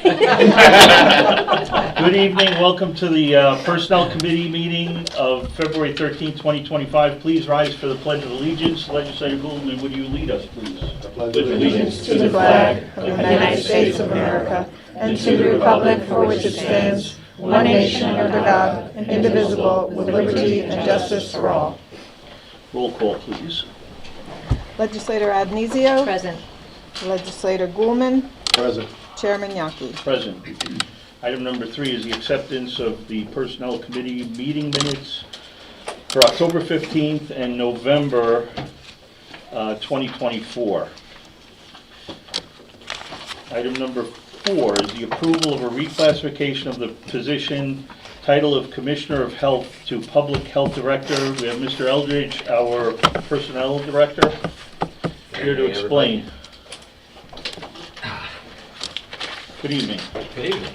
Good evening, welcome to the Personnel Committee meeting of February 13, 2025. Please rise for the Pledge of Allegiance. Legislator Goldman, would you lead us, please? I pledge allegiance to the flag of the United States of America and to the republic for which it stands, one nation under God, indivisible, with liberty and justice for all. Roll call, please. Legislator Adnesio. Present. Legislator Goulman. Present. Chairman Yaki. Present. Item number 3 is the acceptance of the Personnel Committee meeting minutes for October 15th and November 2024. Item number 4 is the approval of a reclassification of the position title of Commissioner of Health to Public Health Director. We have Mr. Eldridge, our Personnel Director, here to explain. Good evening. Good evening.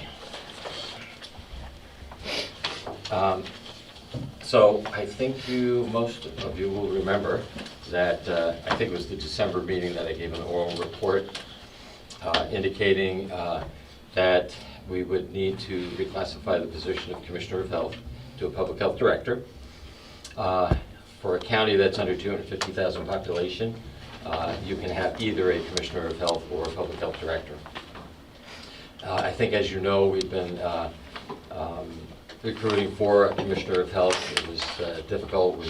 So I think most of you will remember that I think it was the December meeting that I gave an oral report indicating that we would need to reclassify the position of Commissioner of Health to a Public Health Director. For a county that's under 250,000 population, you can have either a Commissioner of Health or a Public Health Director. I think, as you know, we've been recruiting for a Commissioner of Health. It was difficult. We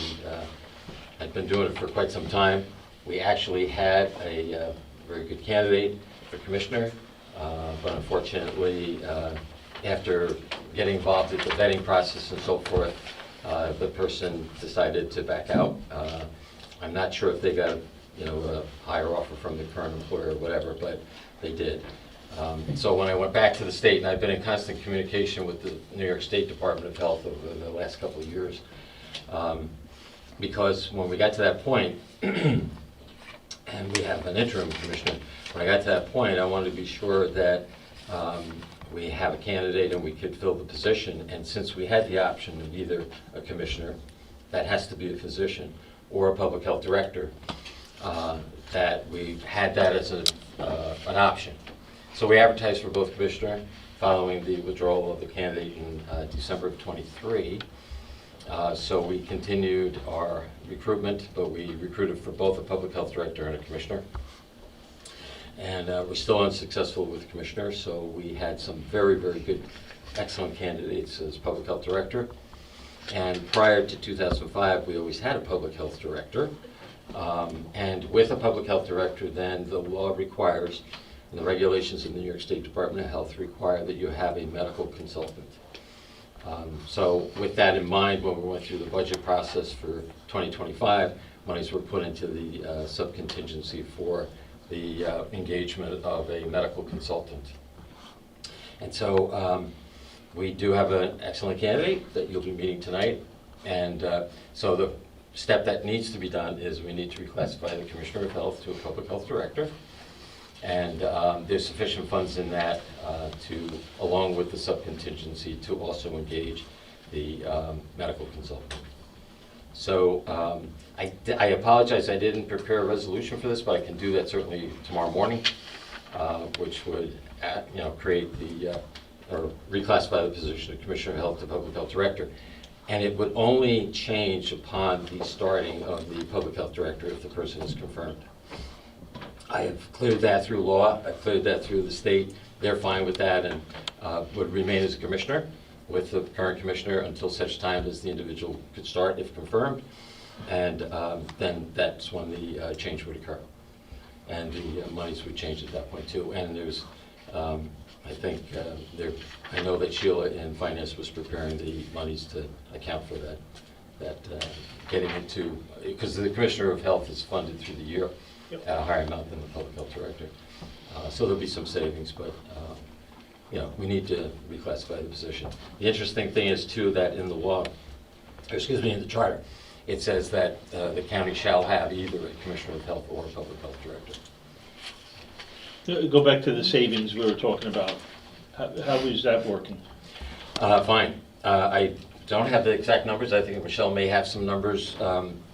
had been doing it for quite some time. We actually had a very good candidate for Commissioner, but unfortunately, after getting involved in the vetting process and so forth, the person decided to back out. I'm not sure if they got a higher offer from the current employer or whatever, but they did. So when I went back to the state, and I've been in constant communication with the New York State Department of Health over the last couple of years, because when we got to that point, and we have an interim commissioner, when I got to that point, I wanted to be sure that we have a candidate and we could fill the position. And since we had the option of either a commissioner, that has to be a physician, or a public health director, that we had that as an option. So we advertised for both commissioner following the withdrawal of the candidate in December of '23. So we continued our recruitment, but we recruited for both a public health director and a commissioner. And we're still unsuccessful with commissioner, so we had some very, very good, excellent candidates as public health director. And prior to 2005, we always had a public health director. And with a public health director, then the law requires, and the regulations of the New York State Department of Health require that you have a medical consultant. So with that in mind, when we went through the budget process for 2025, monies were put into the sub-contingency for the engagement of a medical consultant. And so we do have an excellent candidate that you'll be meeting tonight. And so the step that needs to be done is we need to reclassify the Commissioner of Health to a Public Health Director. And there's sufficient funds in that along with the sub-contingency, to also engage the medical consultant. So I apologize, I didn't prepare a resolution for this, but I can do that certainly tomorrow morning, which would create or reclassify the position of Commissioner of Health to Public Health Director. And it would only change upon the starting of the Public Health Director if the person is confirmed. I have cleared that through law, I've cleared that through the state. They're fine with that and would remain as a commissioner with the current commissioner until such time as the individual could start if confirmed. And then that's when the change would occur. And the monies would change at that point too. And there's, I think, I know that Sheila in Finance was preparing the monies to account for that getting into, because the Commissioner of Health is funded through the year at a higher amount than the Public Health Director. So there'll be some savings, but we need to reclassify the position. The interesting thing is too that in the law, in the charter, it says that the county shall have either a Commissioner of Health or a Public Health Director. Go back to the savings we were talking about. How is that working? Fine. I don't have the exact numbers. I think Michelle may have some numbers.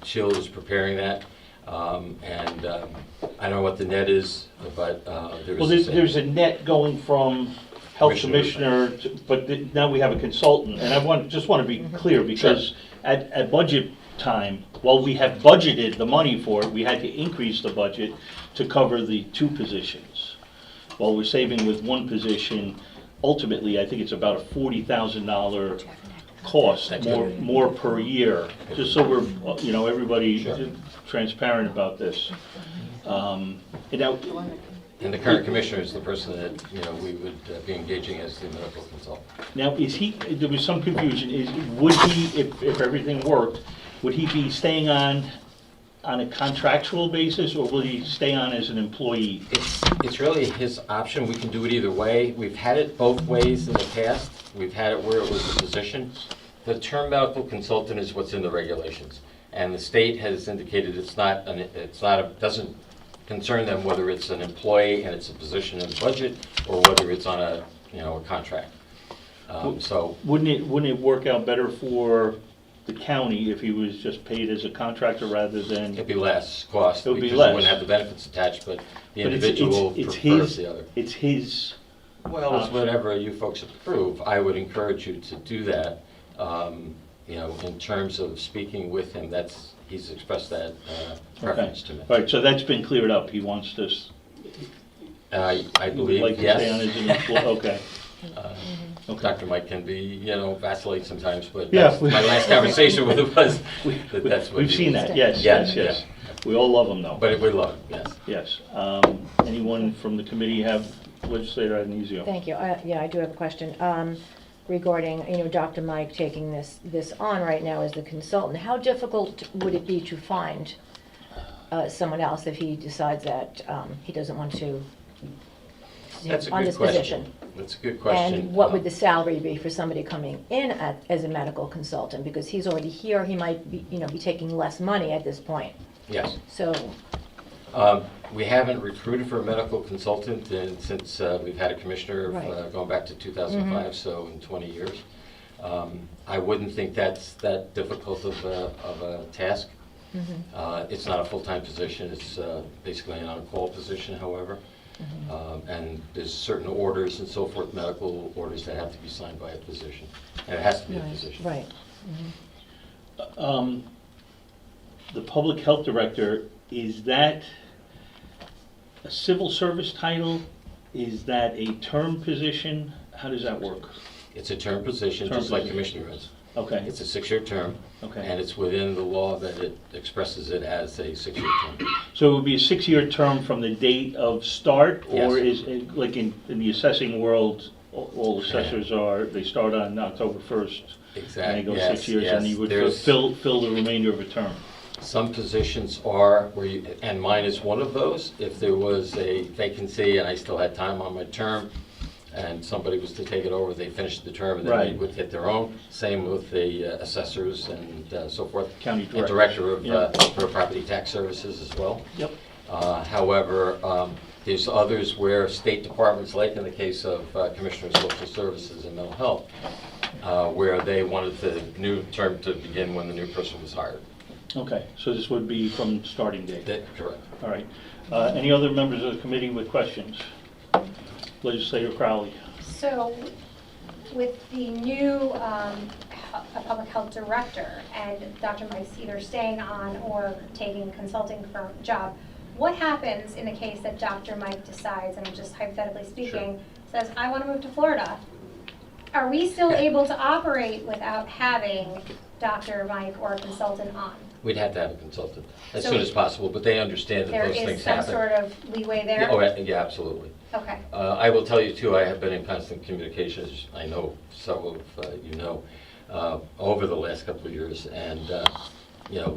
Sheila is preparing that. And I don't know what the net is, but there's a net going from health commissioner, but now we have a consultant. And I just want to be clear, because at budget time, while we have budgeted the money for it, we had to increase the budget to cover the 2 positions. While we're saving with 1 position, ultimately, I think it's about a $40,000 cost, more per year, just so we're, everybody transparent about this. And the current commissioner is the person that, we would be engaging as the medical consultant. Now, there was some confusion, would he, if everything worked, would he be staying on a contractual basis, or will he stay on as an employee? It's really his option. We can do it either way. We've had it both ways in the past. We've had it where it was a position. The term medical consultant is what's in the regulations, and the state has indicated doesn't concern them whether it's an employee and it's a position in the budget, or whether it's on a contract. So wouldn't it work out better for the county if he was just paid as a contractor rather than? it'd be less cost. It would be because less. You wouldn't have the benefits attached, but the But individual prefers the other. It's his. Well, it's whatever you folks approve. I would encourage you to do that. In terms of speaking with him, he's expressed that preference to me. Right, so that's been cleared up. He wants this. I Would believe, like to yes. stay on as an employee. Okay. Okay. Dr. Mike can be, vacillate sometimes, but Yeah. my last conversation with him was that's what We've he seen was. that. Yes. Yeah. We all love him, though. But we love him, yes. Yes. Anyone from the committee have Legislator Adnesio? Thank you. I do have a question regarding, Dr. Mike taking this on right now as the consultant. How difficult would it be to find someone else if he decides that he doesn't want to That's a on good this question. position? That's a good question. And what would the salary be for somebody coming in as a medical consultant? Because he's already here, he might be, be taking less money at this point. Yes. So, We haven't recruited for a medical consultant since we've had a commissioner Right. going back to 2005, so in 20 years. I wouldn't think that's that difficult of a task. It's not a full-time position. It's basically an on-call position, however. And there's certain orders and so forth, medical orders that have to be signed by a physician. And it has to be a physician. right. The public health director, is that a civil service title? Is that a term position? How does that work? It's a term position, Term just like position. commissioner is. Okay, It's a 6-year term, okay. and it's within the law that it expresses it as a 6-year term. So it would be a 6-year term from the date of start? Or Yes. is it, like in the assessing world, all assessors they start on October 1st? Exactly. And they go Yes, 6 years, and you would there's- fill the remainder of a term? Some positions are, and mine is one of those, if there was a vacancy and I still had time on my term, and somebody was to take it over, they finished the term, and then they Right. would get their own. Same with the assessors and so forth. County And director. director of real property tax services as well. Yep. However, there's others where state departments, like in the case of Commissioner of Social Services and Mental Health, where they wanted the new term to begin when the new person was hired. Okay, so this would be from starting date? Correct. All right. Any other members of the committee with questions? Legislator Crowley. So with the new public health director and Dr. Mike's either staying on or taking a consulting firm job, what happens in the case that Dr. Mike decides, and I'm just hypothetically speaking, says, I want to move to Florida? Are we still able to operate without having Dr. Mike or a consultant on? We'd have to have a consultant as So soon as possible, but they understand that There those is things some happen. sort of leeway there? Yeah, absolutely. Okay. I will tell you too, I have been in constant communications, I know several of you know, over the last couple of years, and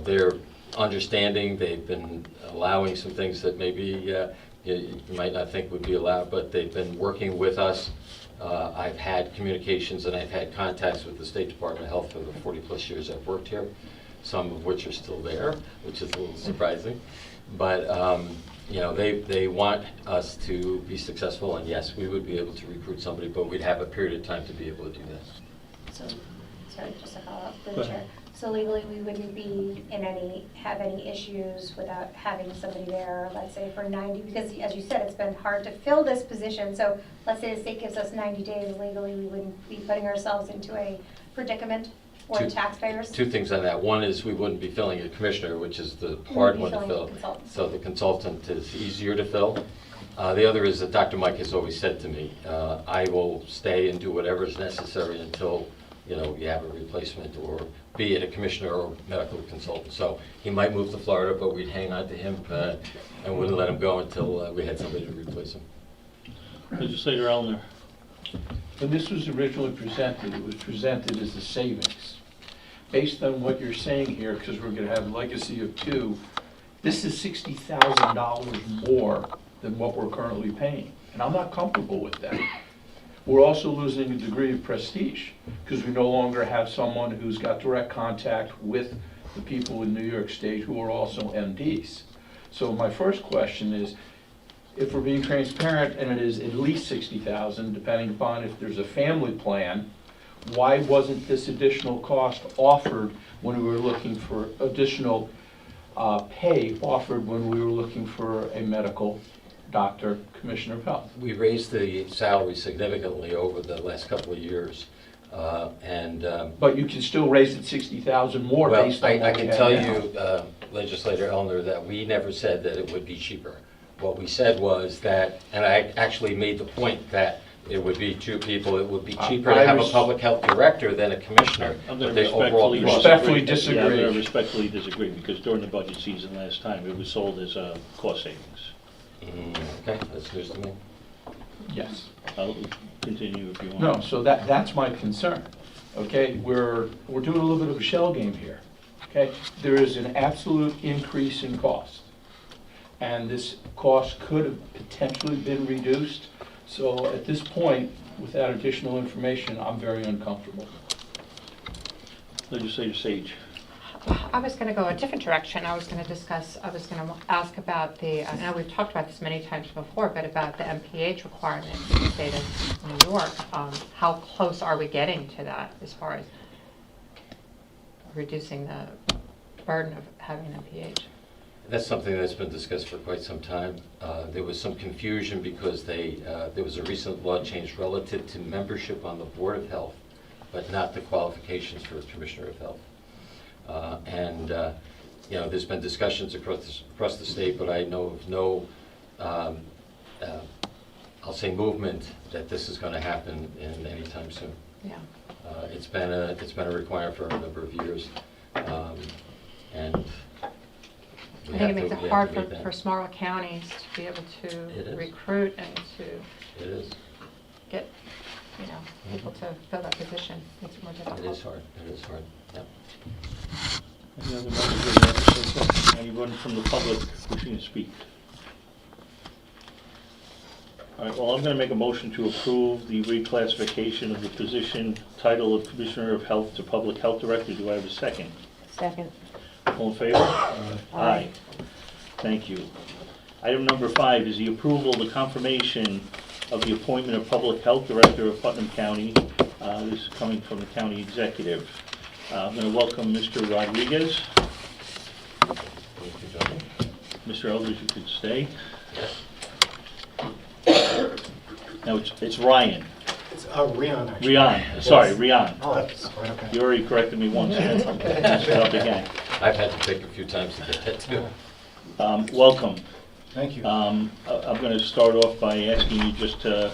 they're understanding. They've been allowing some things that maybe you might not think would be allowed, but they've been working with us. I've had communications and I've had contacts with the State Department of Health for the 40-plus years I've worked here, some of which are still there, which is a little surprising. But they want us to be successful, and yes, we would be able to recruit somebody, but we'd have a period of time to be able to do that. So, sorry, just to follow up, Go through the ahead. chair. So legally, we wouldn't be have any issues without having somebody there, let's say for 90, because as you said, it's been hard to fill this position. So let's say the state gives us 90 days, legally, we wouldn't be putting ourselves into a predicament, or taxpayers. Two things on that. One is we wouldn't be filling a commissioner, which is the hard one to fill. So the consultant is easier to fill. The other is that Dr. Mike has always said to me, I will stay and do whatever is necessary until you have a replacement, or be it a commissioner or medical consultant. So he might move to Florida, but we'd hang on to him and wouldn't let him go until we had somebody to replace him. Legislator Ellner. When this was originally presented, it was presented as a savings. Based on what you're saying here, because we're going to have a legacy of 2, this is $60,000 more than what we're currently paying. And I'm not comfortable with that. We're also losing a degree of prestige because we no longer have someone who's got direct contact with the people in New York State who are also MDs. So my first question is, if we're being transparent and it is at least $60,000, depending upon if there's a family plan, why wasn't this additional cost offered when we were looking for additional pay offered when we were looking for a medical doctor, commissioner of health? We raised the salary significantly over the last couple of years. But you can still raise it 60,000 more Well, based on I what we can have tell now. you, Legislator Ellner, that we never said that it would be cheaper. What we said was that, and I actually made the point that it would be 2 people, it would be cheaper to have a public health director than a commissioner. I'm going but to the overall respectfully cost- disagree. Yeah, I'm going disagree. to respectfully disagree, because during the budget season last time, it was sold as a cost savings. Okay, that's news to me. Yes. I'll continue if you want. No, so that's my concern. Okay, we're doing a little bit of a shell game here. Okay, there is an absolute increase in cost, and this cost could have potentially been reduced. So at this point, without additional information, I'm very uncomfortable. Legislator Sage. I was going to go a different direction. I was going to ask about I know we've talked about this many times before, but about the MPH requirement in the state of New York. How close are we getting to that as far as reducing the burden of having an MPH? That's something that's been discussed for quite some time. There was some confusion because there was a recent law change relative to membership on the Board of Health, but not the qualifications for a Commissioner of Health. There's been discussions across the state, but I know of no, I'll say, movement that this is going to happen in any time soon. Yeah. It's been a requirement for a number of years, and I think it makes it hard for smaller counties to be able It to is. recruit and to It is. get, people to fill that position. Makes it more difficult. It is hard. It is hard. Yep. Any other members of the legislature? Anyone from the public wishing to speak? All right, well, I'm going to make a motion to approve the reclassification of the position title of Commissioner of Health to Public Health Director. Do I have a second? Second. All in favor? Aye. Thank you. Item number 5 is the approval of the confirmation of the appointment of Public Health Director of Putnam County. This is coming from the County Executive. I'm going to welcome Mr. Rodriguez. Mr. Eldridge, you could stay. Now, it's Ryan. It's Rian, actually. Rian, sorry, Rian. Oh, that's fine, okay. You already corrected me once. Messed it up again. I've had to take a few times to get that too. Welcome. Thank you. I'm going to start off by asking you just to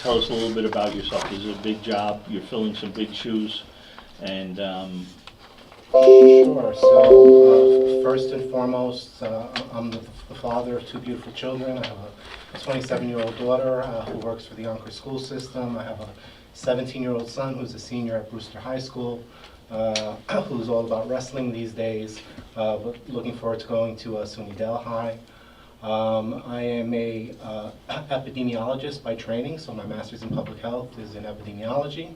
tell us a little bit about yourself. This is a big job. You're filling some big shoes. And Sure. So, first and foremost, I'm the father of 2 beautiful children. I have a 27-year-old daughter who works for the Anchor school system. I have a 17-year-old son who's a senior at Brewster High School, who's all about wrestling these days, but looking forward to going to SUNY Delhi. I am a epidemiologist by training, so my master's in public health is in epidemiology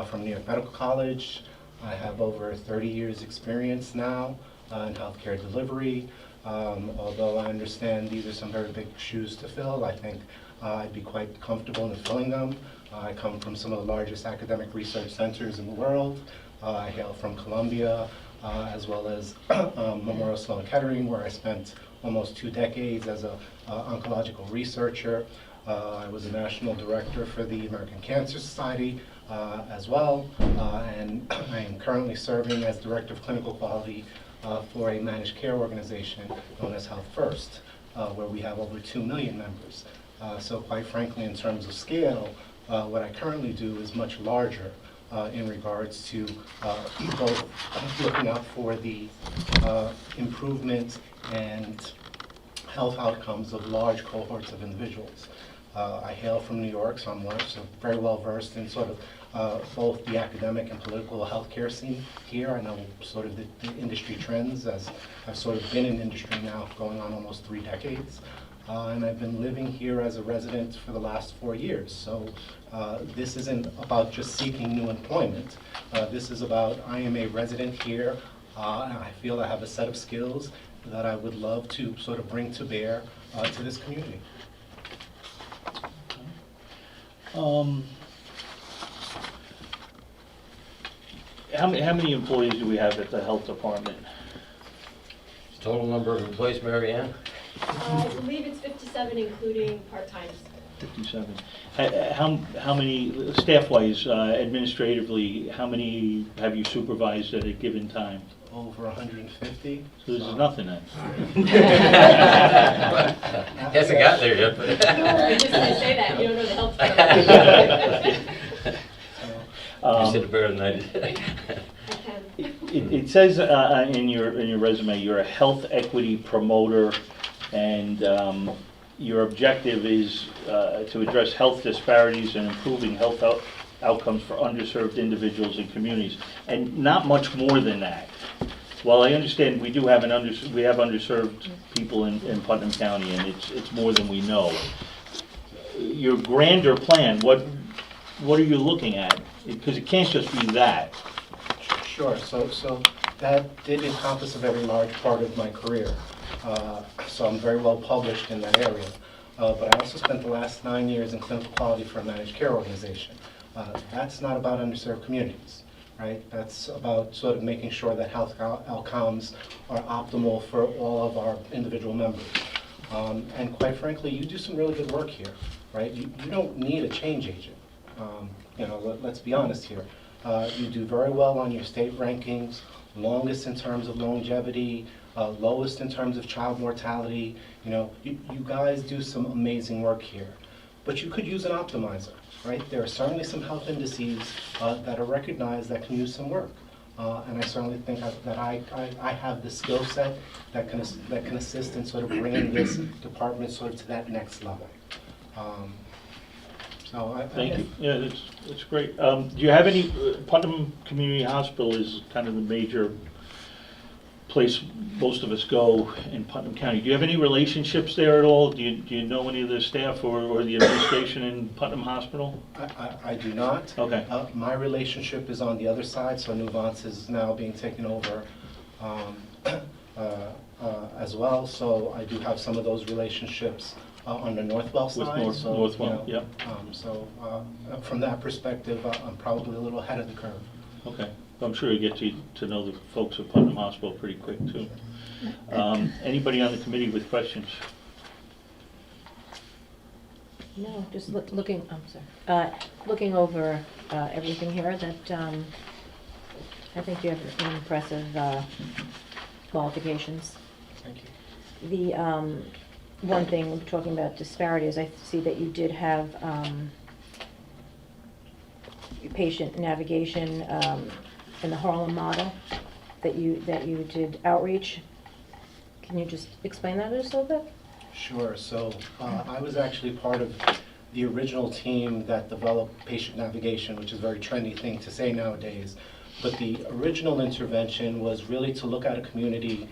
from New York Medical College. I have over 30 years experience now in healthcare delivery. Although I understand these are some very big shoes to fill, I think I'd be quite comfortable in filling them. I come from some of the largest academic research centers in the world, I hail from Columbia, as well as Memorial Sloan Kettering, where I spent almost 2 decades as an oncological researcher. I was a national director for the American Cancer Society as well, and I am currently serving as Director of Clinical Quality for a managed care organization known as Health First, where we have over 2 million members. So quite frankly, in terms of scale, what I currently do is much larger in regards to both looking out for the improvement and health outcomes of large cohorts of individuals. I hail from New York, so I'm very well versed in sort of both the academic and political healthcare scene here. I know sort of the industry trends, as I've sort of been in industry now going on almost 3 decades. And I've been living here as a resident for the last 4 years. So this isn't about just seeking new employment. This is about, I am a resident here, and I feel I have a set of skills that I would love to sort of bring to bear to this community. How many employees do we have at the health department? Total number of employees, Mary Ann? I believe it's 57, including part-times. 57. How many, staff-wise, administratively, how many have you supervised at a given time? Over 150. So this is nothing then. Hasn't got there yet, but. I just didn't say that, you don't know the health department. You said it better than I did. I can. It says in your resume, you're a health equity promoter, and your objective is to address health disparities and improving health outcomes for underserved individuals and communities, and not much more than that. Well, I understand we do have underserved people in Putnam County, and it's more than we know. Your grander plan, what are you looking at? Because it can't just be that. Sure. So that did encompass a very large part of my career. So I'm very well published in that area. But I also spent the last 9 years in clinical quality for a managed care organization. That's not about underserved communities, right? That's about sort of making sure that health outcomes are optimal for all of our individual members. And quite frankly, you do some really good work here, right? You don't need a change agent. Let's be honest here. You do very well on your state rankings, longest in terms of longevity, lowest in terms of child mortality. You guys do some amazing work here. But you could use an optimizer, right? There are certainly some health indices that are recognized that can use some work. And I certainly think that I have the skill set that can assist in sort of bringing this department sort of to that next level. Thank you. Yeah, that's great. Do you have any, Putnam Community Hospital is kind of the major place most of us go in Putnam County. Do you have any relationships there at all? Do you know any of the staff or the administration in Putnam Hospital? I do not. Okay. My relationship is on the other side, so Nuvance is now being taken over as well. So I do have some of those relationships on the Northwell side. With Northwell, yep. So from that perspective, I'm probably a little ahead of the curve. Okay. I'm sure you get to know the folks at Putnam Hospital pretty quick, too. Anybody on the committee with questions? No, just looking, I'm sorry, looking over everything here, that I think you have impressive qualifications. Thank you. The one thing, talking about disparities, I see that you did have patient navigation in the Harlem model, that you did outreach. Can you just explain that just a little bit? Sure. So I was actually part of the original team that developed patient navigation, which is a very trendy thing to say nowadays. But the original intervention was really to look at a community,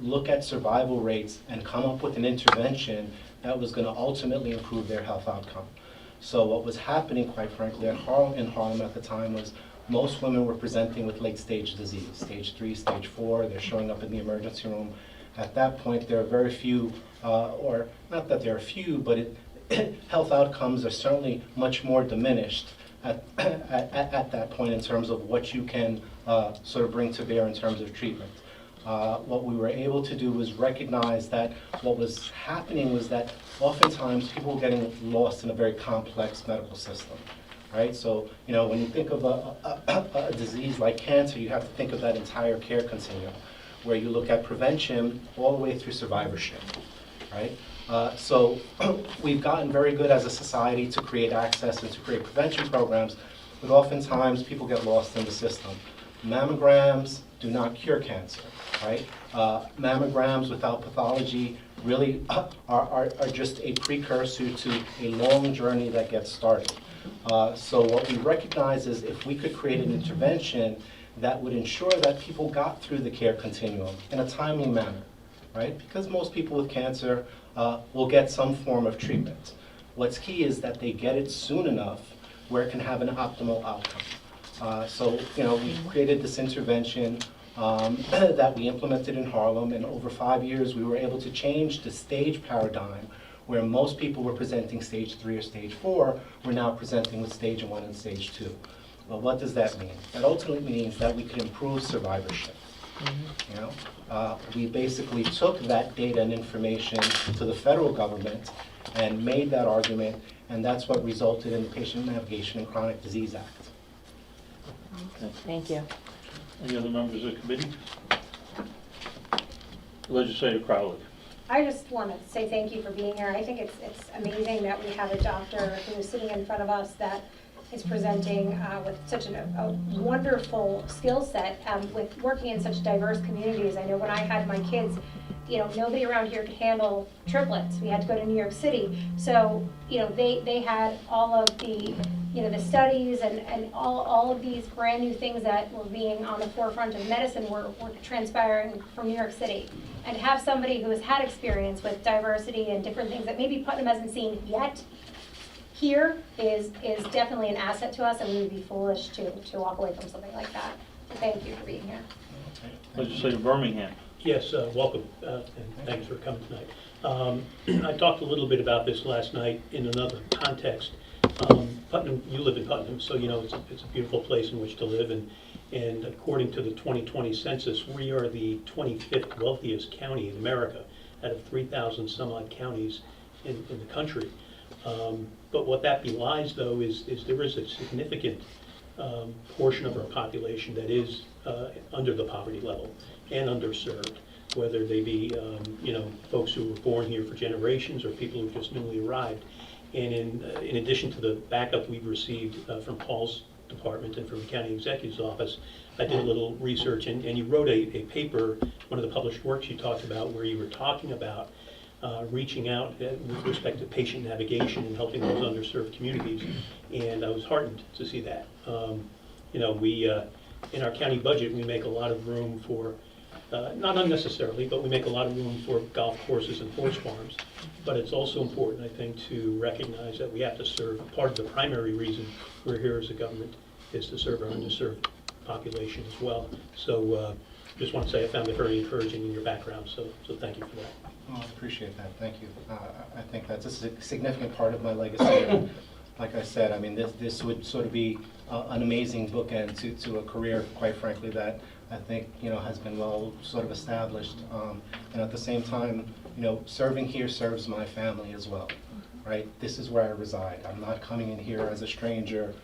look at survival rates, and come up with an intervention that was going to ultimately improve their health outcome. So what was happening, quite frankly, in Harlem at the time was most women were presenting with late-stage disease, stage 3, stage 4. They're showing up in the emergency room. At that point, there are very few, or not that there are few, but health outcomes are certainly much more diminished at that point in terms of what you can sort of bring to bear in terms of treatment. What we were able to do was recognize that what was happening was that oftentimes people were getting lost in a very complex medical system, right? So, you know, when you think of a disease like cancer, you have to think of that entire care continuum, where you look at prevention all the way through survivorship, right? So we've gotten very good as a society to create access and to create prevention programs, but oftentimes people get lost in the system. Mammograms do not cure cancer, right? Mammograms without pathology really are just a precursor to a long journey that gets started. So what we recognize is if we could create an intervention that would ensure that people got through the care continuum in a timely manner, right? Because most people with cancer will get some form of treatment. What's key is that they get it soon enough where it can have an optimal outcome. So, you know, we created this intervention that we implemented in Harlem, and over 5 years we were able to change the stage paradigm where most people were presenting stage 3 or stage 4, we're now presenting with stage 1 and stage 2. Well, what does that mean? That ultimately means that we can improve survivorship. You know, we basically took that data and information to the federal government and made that argument, and that's what resulted in the Patient Navigation and Chronic Disease Act. Thank you. Any other members of the committee? Legislator Crowley. I just want to say thank you for being here. I think it's amazing that we have a doctor who is sitting in front of us that is presenting with such a wonderful skill set with working in such diverse communities. I know when I had my kids, you know, nobody around here could handle triplets. We had to go to New York City. So, you know, they had all of the, you know, the studies and all of these brand new things that were being on the forefront of medicine were transpiring from New York City. And to have somebody who has had experience with diversity and different things that maybe Putnam hasn't seen yet here is definitely an asset to us, and we would be foolish to walk away from something like that. So thank you for being here. Legislator Birmingham. Yes, welcome, and thanks for coming tonight. I talked a little bit about this last night in another context. Putnam, you live in Putnam, so you know it's a beautiful place in which to live, and according to the 2020 census, we are the 25th wealthiest county in America out of 3,000 some odd counties in the country. But what that belies, though, is there is a significant portion of our population that is under the poverty level and underserved, whether they be you know, folks who were born here for generations or people who just newly arrived. And in addition to the backup we've received from Paul's department and from the county executive's office, I did a little research, and you wrote a paper, one of the published works you talked about, where you were talking about reaching out with respect to patient navigation and helping those underserved communities, and I was heartened to see that. You know, we in our county budget, we make a lot of room for, not unnecessarily, but we make a lot of room for golf courses and horse farms. But it's also important, I think, to recognize that we have to serve, part of the primary reason we're here as a government is to serve our underserved population as well. So just want to say I found it very encouraging in your background, so thank you for that. Oh, I appreciate that, thank you. I think that's a significant part of my legacy. Like I said, I mean, this would sort of be an amazing bookend to a career, quite frankly, that I think, you know, has been well sort of established. And at the same time, you know, serving here serves my family as well, right? This is where I reside. I'm not coming in here as a stranger.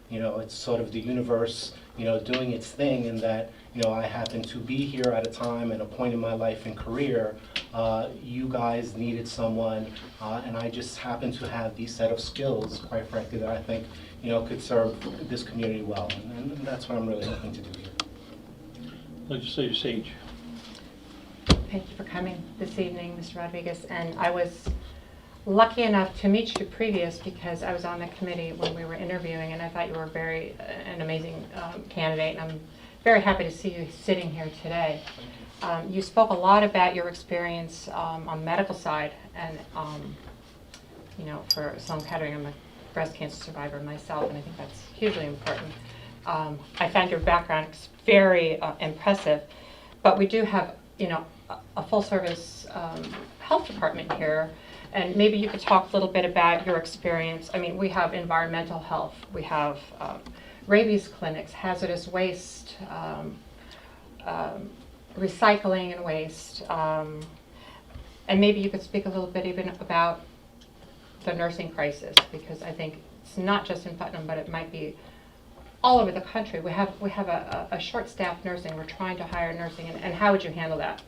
You know, it's sort of the universe, you know, doing its thing, in that, you know, I happen to be here at a time and a point in my life and career. You guys needed someone, and I just happen to have these set of skills, quite frankly, that I think, you know, could serve this community well, and that's what I'm really hoping to do here. Legislator Sage. Thank you for coming this evening, Mr. Rodriguez. And I was lucky enough to meet you previous because I was on the committee when we were interviewing, and I thought you were an amazing candidate, and I'm very happy to see you sitting here today. You spoke a lot about your experience on the medical side, and you know, for Sloan Kettering, I'm a breast cancer survivor myself, and I think that's hugely important. I found your background very impressive, but we do have, you know, a full service health department here, And maybe you could talk a little bit about your experience. I mean, we have environmental health, we have rabies clinics, hazardous waste, recycling and waste. And maybe you could speak a little bit even about the nursing crisis, because I think it's not just in Putnam, but it might be all over the country. We have a short-staffed nursing. We're trying to hire nursing, and how would you handle that?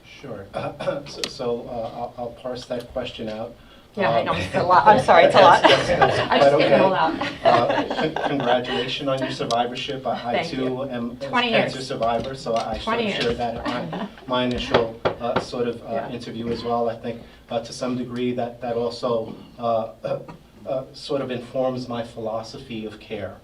Sure. I'll parse that question out. Yeah, I know, it's a lot. I'm sorry, it's a lot. That's I'm just getting it all out. Congratulations on your survivorship. I Thank too you. am a 20 cancer years. survivor, so I 20 share years. that at my initial Yeah. interview as well. I think to some degree that also sort of informs my philosophy of care.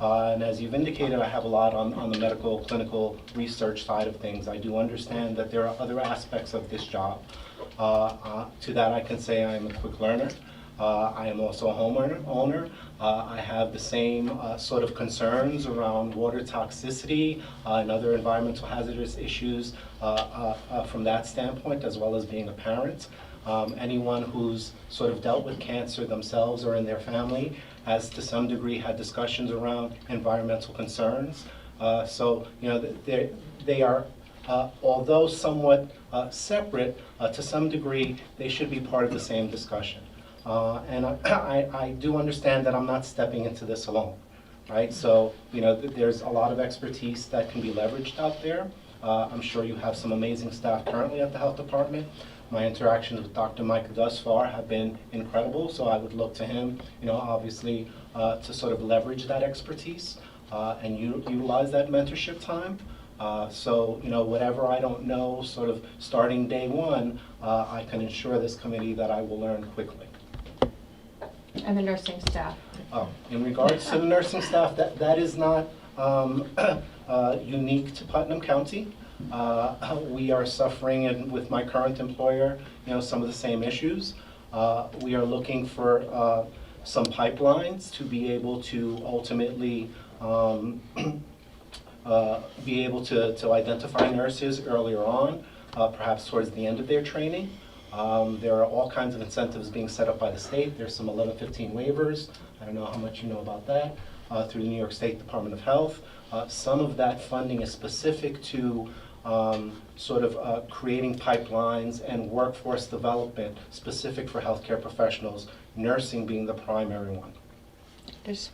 And as you've indicated, I have a lot on the medical, clinical research side of things. I do understand that there are other aspects of this job. To that I can say I am a quick learner. I am also a homeowner. I have the same sort of concerns around water toxicity and other environmental hazardous issues from that standpoint, as well as being a parent. Anyone who's sort of dealt with cancer themselves or in their family has to some degree had discussions around environmental concerns. So, you know, they are, although somewhat separate, to some degree, they should be part of the same discussion. And I do understand that I'm not stepping into this alone, right? So, you know, there's a lot of expertise that can be leveraged out there. I'm sure you have some amazing staff currently at the health department. My interactions with Dr. Mike thus far have been incredible, so I would look to him, you know, obviously, to sort of leverage that expertise and utilize that mentorship time. So, you know, whatever I don't know, sort of starting day one, I can ensure this committee that I will learn quickly. And the nursing staff. In regards to the nursing staff, that is not unique to Putnam County. We are suffering, with my current employer, you know, some of the same issues. We are looking for some pipelines to be able to ultimately be able to identify nurses earlier on, perhaps towards the end of their training. There are all kinds of incentives being set up by the state. There's some 1115 waivers. I don't know how much you know about that, through the New York State Department of Health. Some of that funding is specific to sort of creating pipelines and workforce development specific for healthcare professionals, nursing being the primary one. There's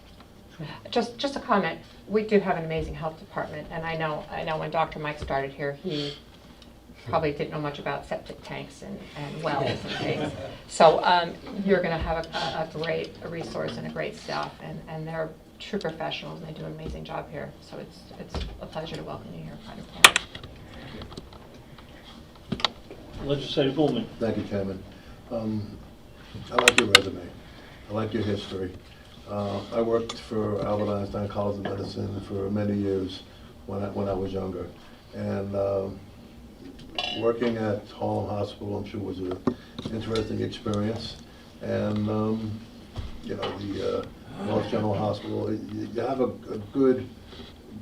just a comment. We do have an amazing health department, and I know when Dr. Mike started here, he probably didn't know much about septic tanks and wells and things. So you're going to have a great resource and a great staff, and they're true professionals, and they do an amazing job here. So it's a pleasure to welcome you here, Private Park. Legislator Goulman. Thank you, Chairman. I like your resume. I like your history. I worked for Albert Einstein College of Medicine for many years when I was younger. And working at Harlem Hospital, I'm sure, was an interesting experience. And, you know, the North General Hospital, you have a good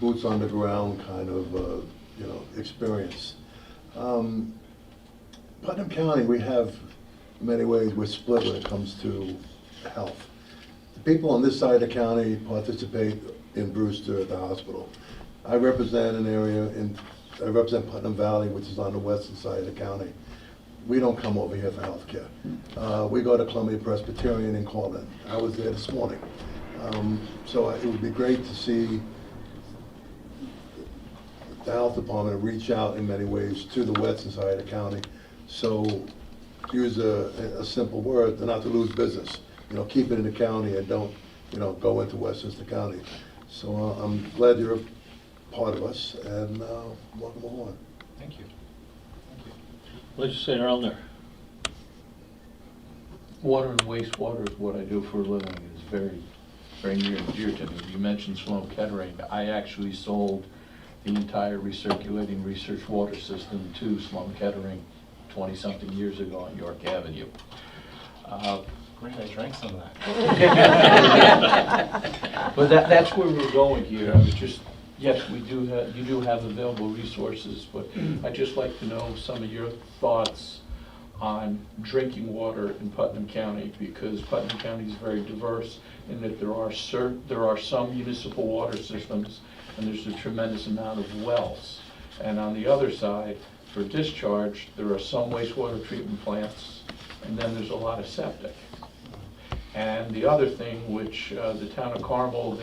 boots on the ground kind of, you know, experience. Putnam County, we have, in many ways, we're split when it comes to health. The people on this side of the county participate in Brewster at the hospital. I represent an area I represent Putnam Valley, which is on the western side of the county. We don't come over here for healthcare. We go to Columbia Presbyterian in Cortland. I was there this morning. So it would be great to see the health department reach out in many ways to the western side of the county. So, to use a simple word, not to lose business. You know, keep it in the county and don't, you know, go into Westchester County. So I'm glad you're a part of us, and welcome aboard. Thank you. Thank you. Legislator Ellner. Water and wastewater is what I do for a living. It's very, very near and dear to me. You mentioned Sloan Kettering. I actually sold the entire recirculating research water system to Sloan Kettering 20-something years ago on York Avenue. Great, I drank some of that. But that's where we're going here. I was just, yes, you do have available resources, but I'd just like to know some of your thoughts on drinking water in Putnam County, because Putnam County is very diverse in that there are some municipal water systems, and there's a tremendous amount of wells. And on the other side, for discharge, there are some wastewater treatment plants, and then there's a lot of septic. And the other thing, which the town of Carmel,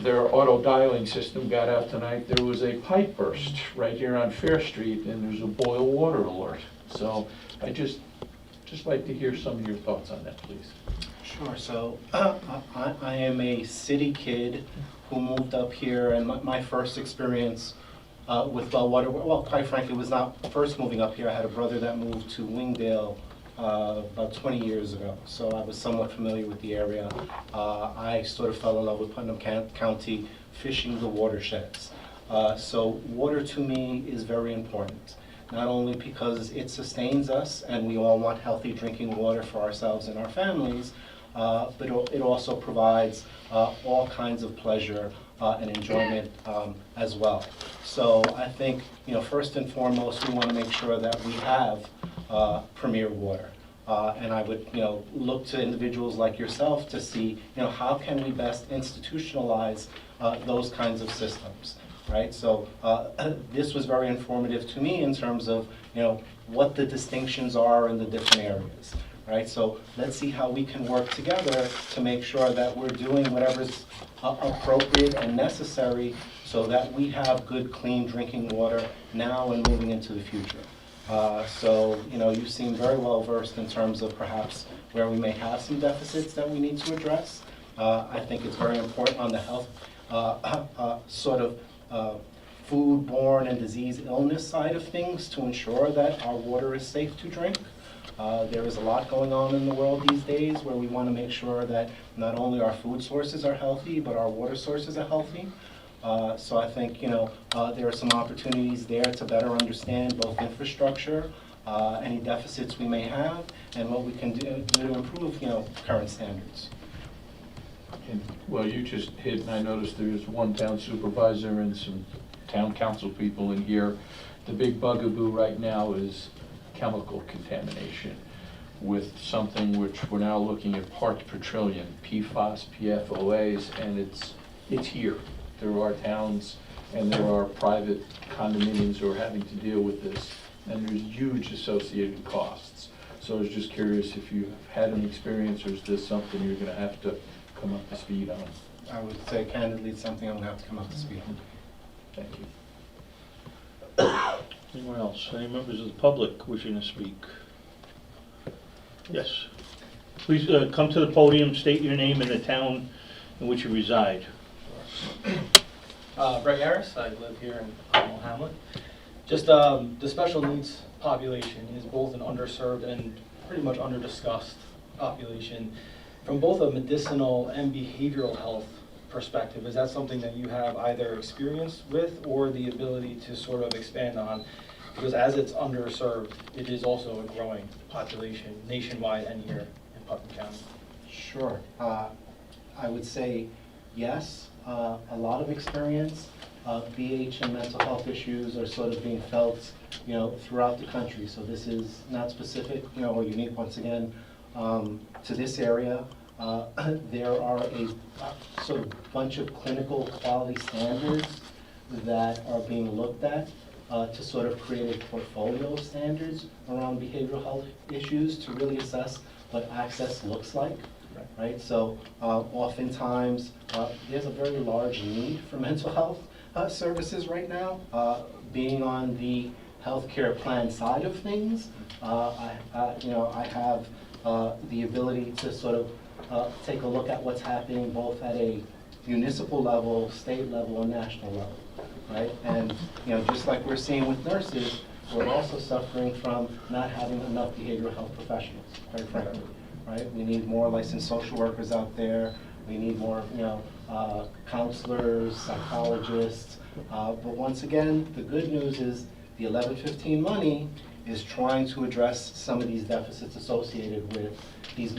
their auto dialing system got out tonight, there was a pipe burst right here on Fair Street, and there's a boil water alert. So I just like to hear some of your thoughts on that, please. Sure. So I am a city kid who moved up here, and my first experience with well water, well, quite frankly, was not first moving up here. I had a brother that moved to Wingdale about 20 years ago, so I was somewhat familiar with the area. I sort of fell in love with Putnam County, fishing the watersheds. So water to me is very important, not only because it sustains us and we all want healthy drinking water for ourselves and our families, but it also provides all kinds of pleasure and enjoyment as well. So I think, first and foremost, we want to make sure that we have premier water. And I would, look to individuals like yourself to see, how can we best institutionalize those kinds of systems, right? So this was very informative to me in terms of, what the distinctions are in the different areas, right? So let's see how we can work together to make sure that we're doing whatever's appropriate and necessary so that we have good, clean drinking water now and moving into the future. So, you seem very well versed in terms of perhaps where we may have some deficits that we need to address. I think it's very important on the health foodborne and disease illness side of things to ensure that our water is safe to drink. There is a lot going on in the world these days where we want to make sure that not only our food sources are healthy, but our water sources are healthy. So I think, there are some opportunities there to better understand both infrastructure, any deficits we may have, and what we can do to improve, current standards. And, well, you just hit, and I noticed there's one town supervisor and some town council people in here. The big bugaboo right now is chemical contamination with something which we're now looking at parts per trillion, PFAS, PFOAs, and it's here. There are towns and there are private condominiums who are having to deal with this, and there's huge associated costs. So I was just curious if you've had an experience, or is this something you're going to have to come up to speed on? I would say candidly it's something I'm going to have to come up to speed on. Thank you. Anyone else? Any members of the public wishing to speak? Yes. Please come to the podium, state your name and the town in which you reside. Brett Harris, I live here in Harckham Hamlet. Just the special needs population is both an underserved and pretty much under-discussed population. From both a medicinal and behavioral health perspective, is that something that you have either experience with or the ability to sort of expand on? Because as it's underserved, it is also a growing population nationwide and here in Putnam County. Sure. I would say yes. A lot of experience. BH and mental health issues are sort of being felt, throughout the country. So this is not specific, or unique once again to this area. There are a sort of bunch of clinical quality standards that are being looked at to sort of create a portfolio of standards around behavioral health issues to really assess what access looks like. Right, so oftentimes there's a very large need for mental health services right now. Being on the healthcare plan side of things, I have the ability to sort of take a look at what's happening both at a municipal level, state level, and national level. Right, and just like we're seeing with nurses, we're also suffering from not having enough behavioral health professionals, quite frankly. Right? We need more licensed social workers out there. We need more, counselors, psychologists. But once again, the good news is the 1115 money is trying to address some of these deficits associated with these,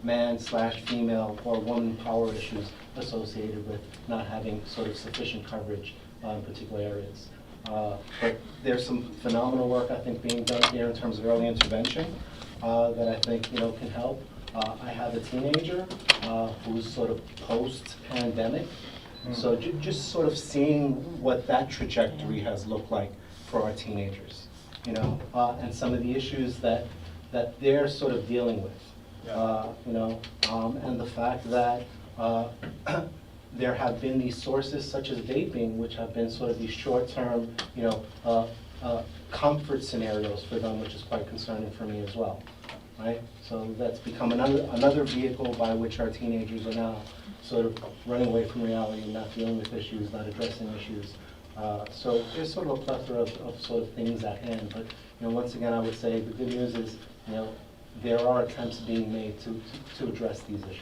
man/female or woman power issues associated with not having sort of sufficient coverage in particular areas. But there's some phenomenal work, I think, being done here in terms of early intervention that I think, can help. I have a teenager who's sort of post-pandemic. So just sort of seeing what that trajectory has looked like for our teenagers, and some of the issues that they're sort of dealing with, and the fact that there have been these sources such as vaping, which have been sort of these short-term, comfort scenarios for them, which is quite concerning for me as well, right? So that's become another vehicle by which our teenagers are now sort of running away from reality and not dealing with issues, not addressing issues. So there's sort of a plethora of sort of things at hand. But once again, I would say the good news is there are attempts being made to address these issues.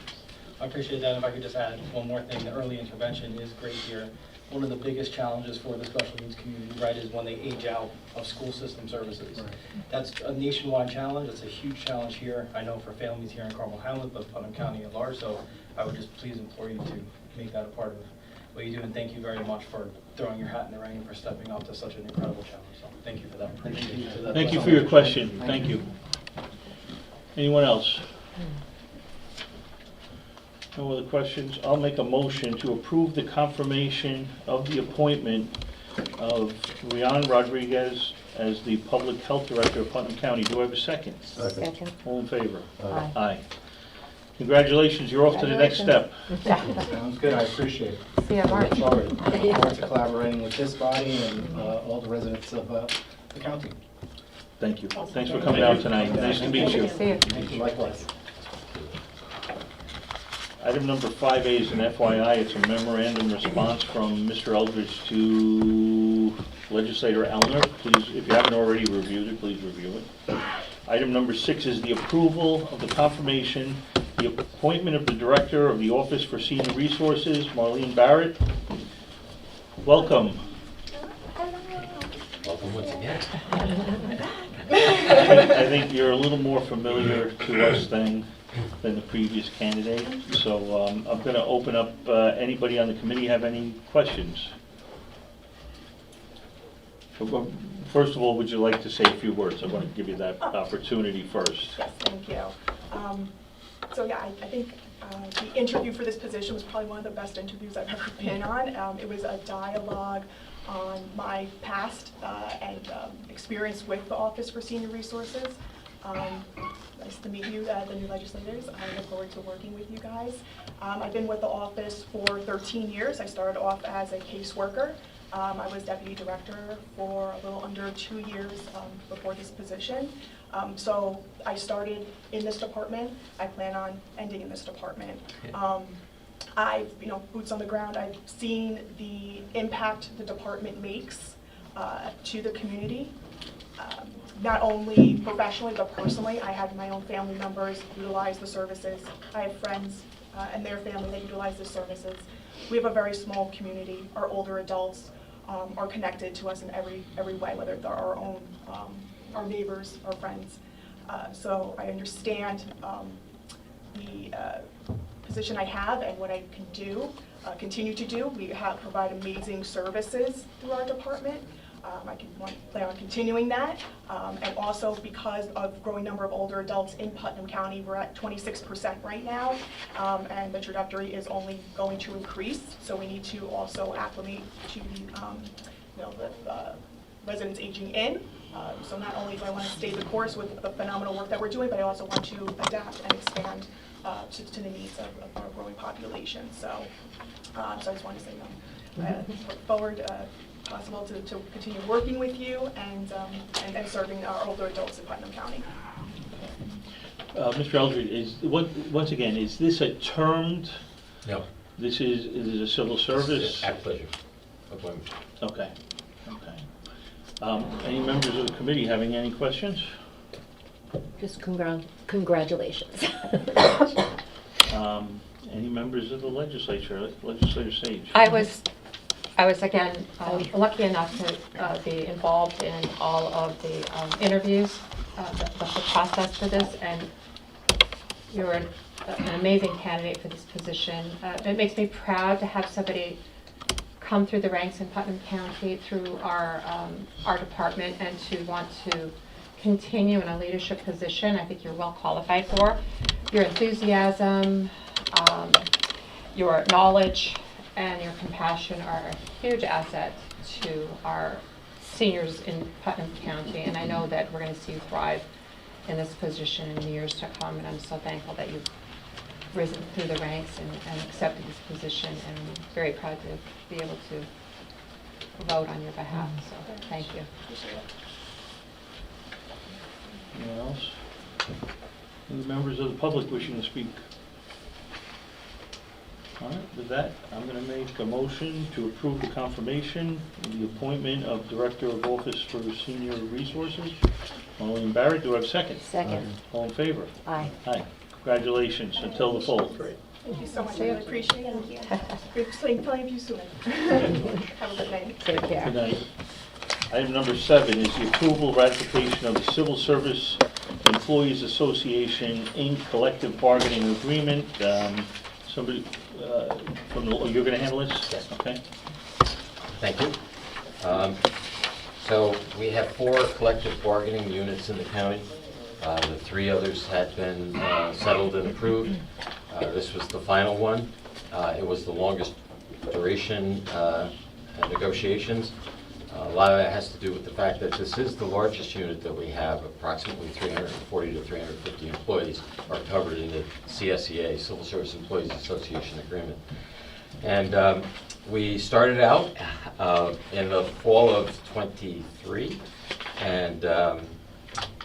I appreciate that. If I could just add one more thing, the early intervention is great here. One of the biggest challenges for the special needs community, right, is when they age out of school system services. Right. That's a nationwide challenge. It's a huge challenge here, I know, for families here in Carmel-Hamlet, but Putnam County at large. So I would just please implore you to make that a part of what you do. And thank you very much for throwing your hat in the ring and for stepping up to such an incredible challenge. So thank you for that. Thank you for your question. Thank you. Anyone else? No other questions? I'll make a motion to approve the confirmation of the appointment of Rian Rodriguez as the Public Health Director of Putnam County. Do I have a second? Second. All in favor? Aye. Aye. Congratulations, you're off to the next step. Sounds good, I appreciate it. See you in March. Look forward to collaborating with this body and all the residents of the county. Thank you. Thanks for coming out tonight. Nice to meet you. See you. Thank you, likewise. Item number 5A is an FYI. It's a memorandum response from Mr. Eldridge to Legislator Ellner. Please, if you haven't already reviewed it, please review it. Item number 6 is the approval of the confirmation, the appointment of the Director of the Office for Senior Resources, Marlene Barrett. Welcome. Welcome once again. I think you're a little more familiar to us than the previous candidate. So I'm going to open up, anybody on the committee have any questions? First of all, would you like to say a few words? I want to give you that opportunity first. Yes, thank you. So yeah, I think the interview for this position was probably one of the best interviews I've ever been on. It was a dialogue on my past and experience with the Office for Senior Resources. Nice to meet you, the new legislators. I look forward to working with you guys. I've been with the office for 13 years. I started off as a caseworker. I was deputy director for a little under 2 years before this position. So I started in this department. I plan on ending in this department. I've, boots on the ground, I've seen the impact the department makes to the community. Not only professionally, but personally. I had my own family members utilize the services. I have friends and their family that utilize the services. We have a very small community. Our older adults are connected to us in every way, whether they're our own, our neighbors, our friends. So I understand the position I have and what I can do, continue to do. We provide amazing services through our department. I plan on continuing that, and also because of growing number of older adults in Putnam County, we're at 26% right now, and the trajectory is only going to increase. So we need to also acclimate to the residents aging in. So not only do I want to stay the course with the phenomenal work that we're doing, but I also want to adapt and expand to the needs of our growing population. So, so I just wanted to say look forward. Possible to continue working with you and serving our older adults in Putnam County. Mr. Eldridge, once again, is this a termed? No. This is a civil service? At pleasure. Appointment. Okay. Any members of the committee having any questions? Just congratulations. Any members of the legislature, Legislator Sage? I was again lucky enough to be involved in all of the interviews, the process for this, and you're an amazing candidate for this position. It makes me proud to have somebody come through the ranks in Putnam County through our department and to want to continue in a leadership position. I think you're well qualified for. Your enthusiasm, your knowledge, and your compassion are a huge asset to our seniors in Putnam County, and I know that we're going to see you thrive in this position in the years to come, and I'm so thankful that you've risen through the ranks and accepted this position, and I'm very proud to be able to vote on your behalf, so thank you. Anyone else? Any members of the public wishing to speak? All right, with that, I'm going to make a motion to approve the confirmation of the appointment of Director of Office for Senior Resources, Marlene Barrett. Do I have a second? Second. All in favor? Aye. Aye. Congratulations until the fold. Great. Thank you so much, I really appreciate it. Thank you. We're seeing plenty of you soon. Have a good night. Take care. Good night. Item number 7 is the approval ratification of the Civil Service Employees Association, Inc. collective bargaining agreement. Somebody from the, you're going to handle this? Yes. Okay. Thank you. So we have 4 collective bargaining units in the county. The 3 others had been settled and approved. This was the final one. It was the longest duration negotiations. A lot of that has to do with the fact that this is the largest unit that we have. Approximately 340 to 350 employees are covered in the CSEA, Civil Service Employees Association Agreement. And we started out in the fall of '23, and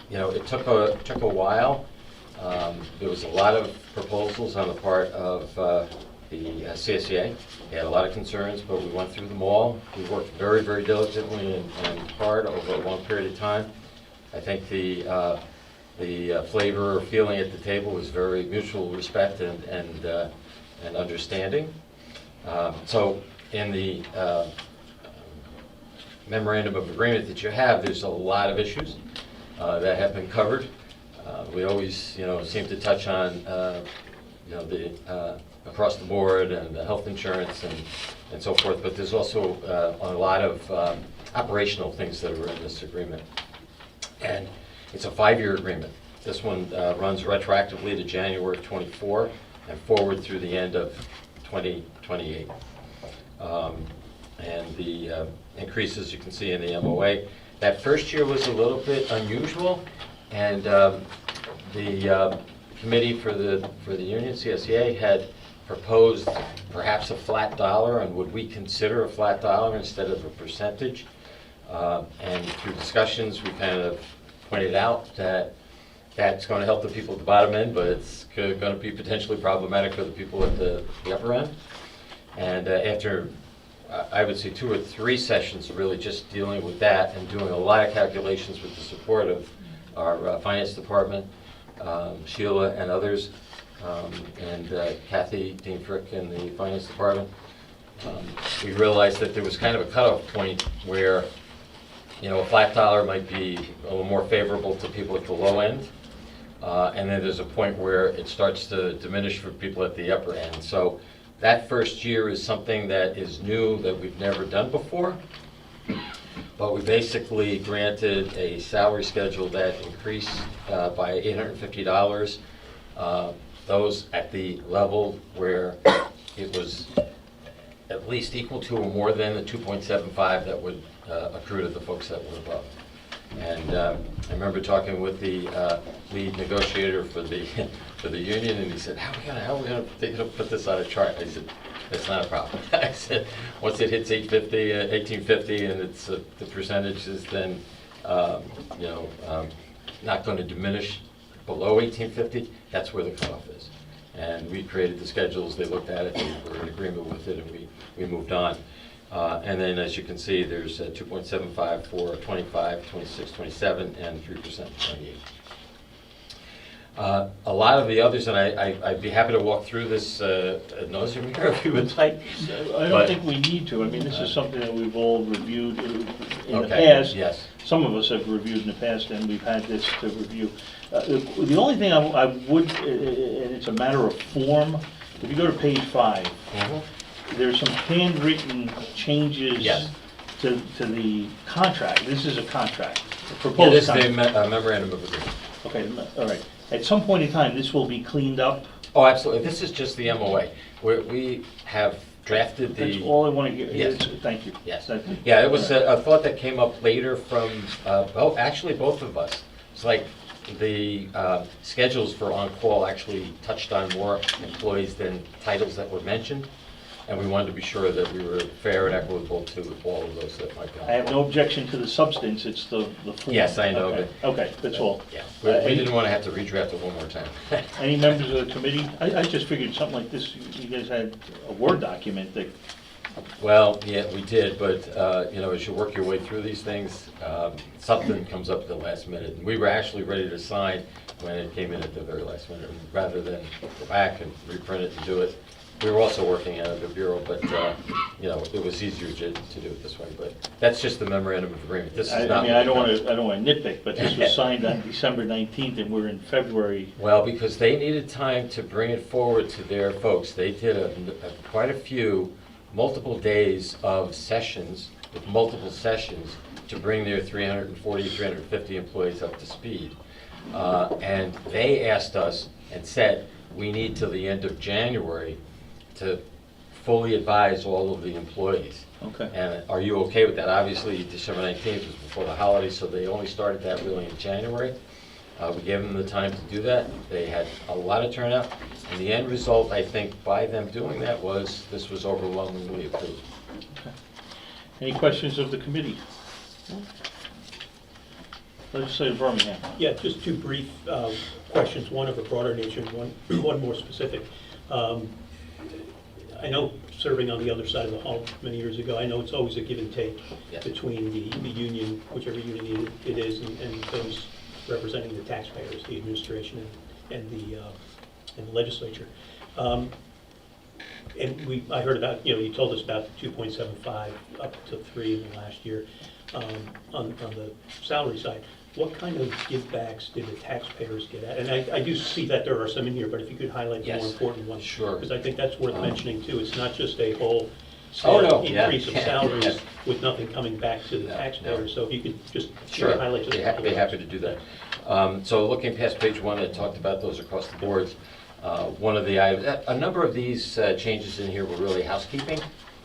you know, it took a while. There was a lot of proposals on the part of the CSEA. They had a lot of concerns, but we went through them all. We worked very, very diligently and hard over a long period of time. I think the flavor or feeling at the table was very mutual respect and understanding. So in the memorandum of agreement that you have, there's a lot of issues that have been covered. We always, you know, seem to touch on, you know, the across the board and the health insurance and so forth, but there's also a lot of operational things that are in this agreement. And it's a 5-year agreement. This one runs retroactively to January of '24 and forward through the end of 2028. And the increases you can see in the MOA. That first year was a little bit unusual, and the committee for the union, CSEA, had proposed perhaps a flat dollar, and would we consider a flat dollar instead of a percentage? And through discussions, we kind of pointed out that that's going to help the people at the bottom end, but it's going to be potentially problematic for the people at the upper end. And after, I would say, 2 or 3 sessions really just dealing with that and doing a lot of calculations with the support of our finance department, Sheila and others, and Kathy Dean Frick in the finance department, we realized that there was kind of a cutoff point where, you know, a flat dollar might be a little more favorable to people at the low end, and then there's a point where it starts to diminish for people at the upper end. So that first year is something that is new, that we've never done before, but we basically granted a salary schedule that increased by $850, those at the level where it was at least equal to or more than the 2.75 that would accrue to the folks that were above. And I remember talking with the lead negotiator for the union, and he said, how are we gonna put this on a chart? I said, it's not a problem. I said, once it hits 1850 and it's the percentages, then you know, not going to diminish below 1850, that's where the cutoff is. And we created the schedules, they looked at it, they were in agreement with it, and we moved on. And then, as you can see, there's 2.75 for 25, 26, 27, and 3% for 28. A lot of the others, and I'd be happy to walk through this ad nauseam here if you would like. I don't think we need to. I mean, this is something that we've all reviewed in the Okay, past. yes. Some of us have reviewed in the past, and we've had this to review. The only thing I would, and it's a matter of form, if you go to page 5, there's some handwritten changes Yes. to the contract. This is a contract, a Yeah, proposed this is the contract. memorandum of agreement. Okay, all right. At some point in time, this will be cleaned up. Oh, absolutely. This is just the MOA. We have drafted That's the... all I want to hear. Yes. Thank you. Yes. That's it. Yeah, it was a thought that came up later from, actually both of us. It's like the schedules for on-call actually touched on more employees than titles that were mentioned, and we wanted to be sure that we were fair and equitable to all of those that might be on I have call. no objection to the substance, it's the form. Yes, I know, Okay, okay, that's all. Yeah, we didn't want to have to redraft it one more time. Any members of the committee? I just figured something like this, you guys had a Word document that, Well, yeah, we did, but, as you work your way through these things, something comes up at the last minute. And we were actually ready to sign when it came in at the very last minute, and rather than go back and reprint it and do it. We were also working out of the Bureau, but, it was easier to do it this way. But that's just the memorandum of agreement. This is not... I don't want to nitpick, but this was signed on December 19th, and we're in February. Well, because they needed time to bring it forward to their folks. They did quite a few, multiple days of sessions, with multiple sessions, to bring their 340, 350 employees up to speed. And they asked us and said, we need till the end of January to fully advise all of the employees. Okay. And are you okay with that? Obviously, December 19th was before the holidays, so they only started that really in January. We gave them the time to do that. They had a lot of turnout. And the end result, I think, by them doing that was, this was overwhelmingly approved. Any questions of the committee? Legislator Birmingham. Yeah, just two brief questions, one of a broader nature and one more specific. I know, serving on the other side of the hall many years ago, I know it's always a give and take Yes. between the union, whichever union it is, and those representing the taxpayers, the administration and the legislature. And I heard about, you told us about the 2.75 up to 3 in the last year on the salary side. What kind of givebacks did the taxpayers get at? And I do see that there are some in here, but if you could highlight the more Yes. important ones. Sure. Because I think that's worth mentioning too. It's not just a whole Oh, no. Yeah. increase of salaries Yes. with nothing coming back to the No, taxpayers. So if you could just Sure, highlight just a couple be of happy those. to do that. So looking past page 1, I talked about those across the boards. One of the items, a number of these changes in here were really housekeeping,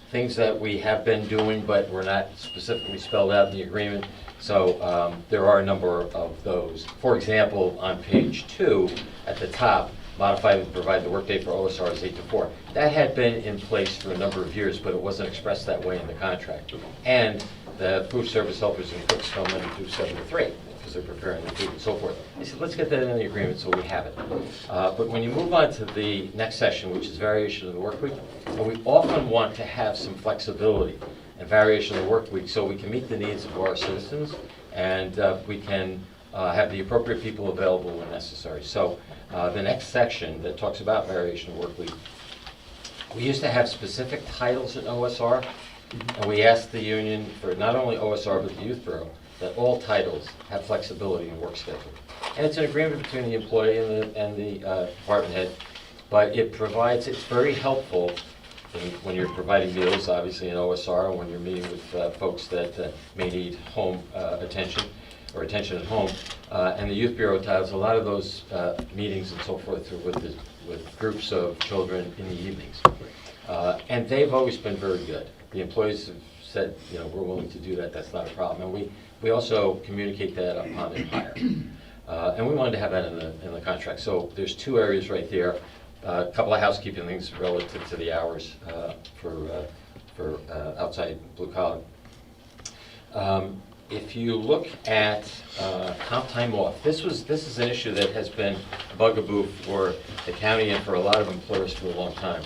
things that we have been doing but were not specifically spelled out in the agreement. So there are a number of those. For example, on page 2, at the top, modify and provide the workday for OSR is 8 to 4. That had been in place for a number of years, but it wasn't expressed that way in the contract. And the food service helpers and cooks come in through 7 to 3, because they're preparing the food and so forth. I said, let's get that in the agreement so we have it. But when you move on to the next section, which is variation of the work week, and we often want to have some flexibility and variation of the work week so we can meet the needs of our citizens and we can have the appropriate people available when necessary. So the next section that talks about variation of work week, we used to have specific titles in OSR, and we asked the union for not only OSR but the Youth Bureau that all titles have flexibility in work schedule. And it's an agreement between the employee and the department head, but it provides, it's very helpful when you're providing meals, obviously in OSR, and when you're meeting with folks that may need home attention or attention at home. And the Youth Bureau titles, a lot of those meetings and so forth are with groups of children in the evenings. And they've always been very good. The employees have said, we're willing to do that, that's not a problem. And we also communicate that upon their hire. And we wanted to have that in the contract. So there's 2 areas right there. A couple of housekeeping things relative to the hours for outside blue collar. If you look at comp time off, this is an issue that has been a bugaboo for the county and for a lot of employers for a long time.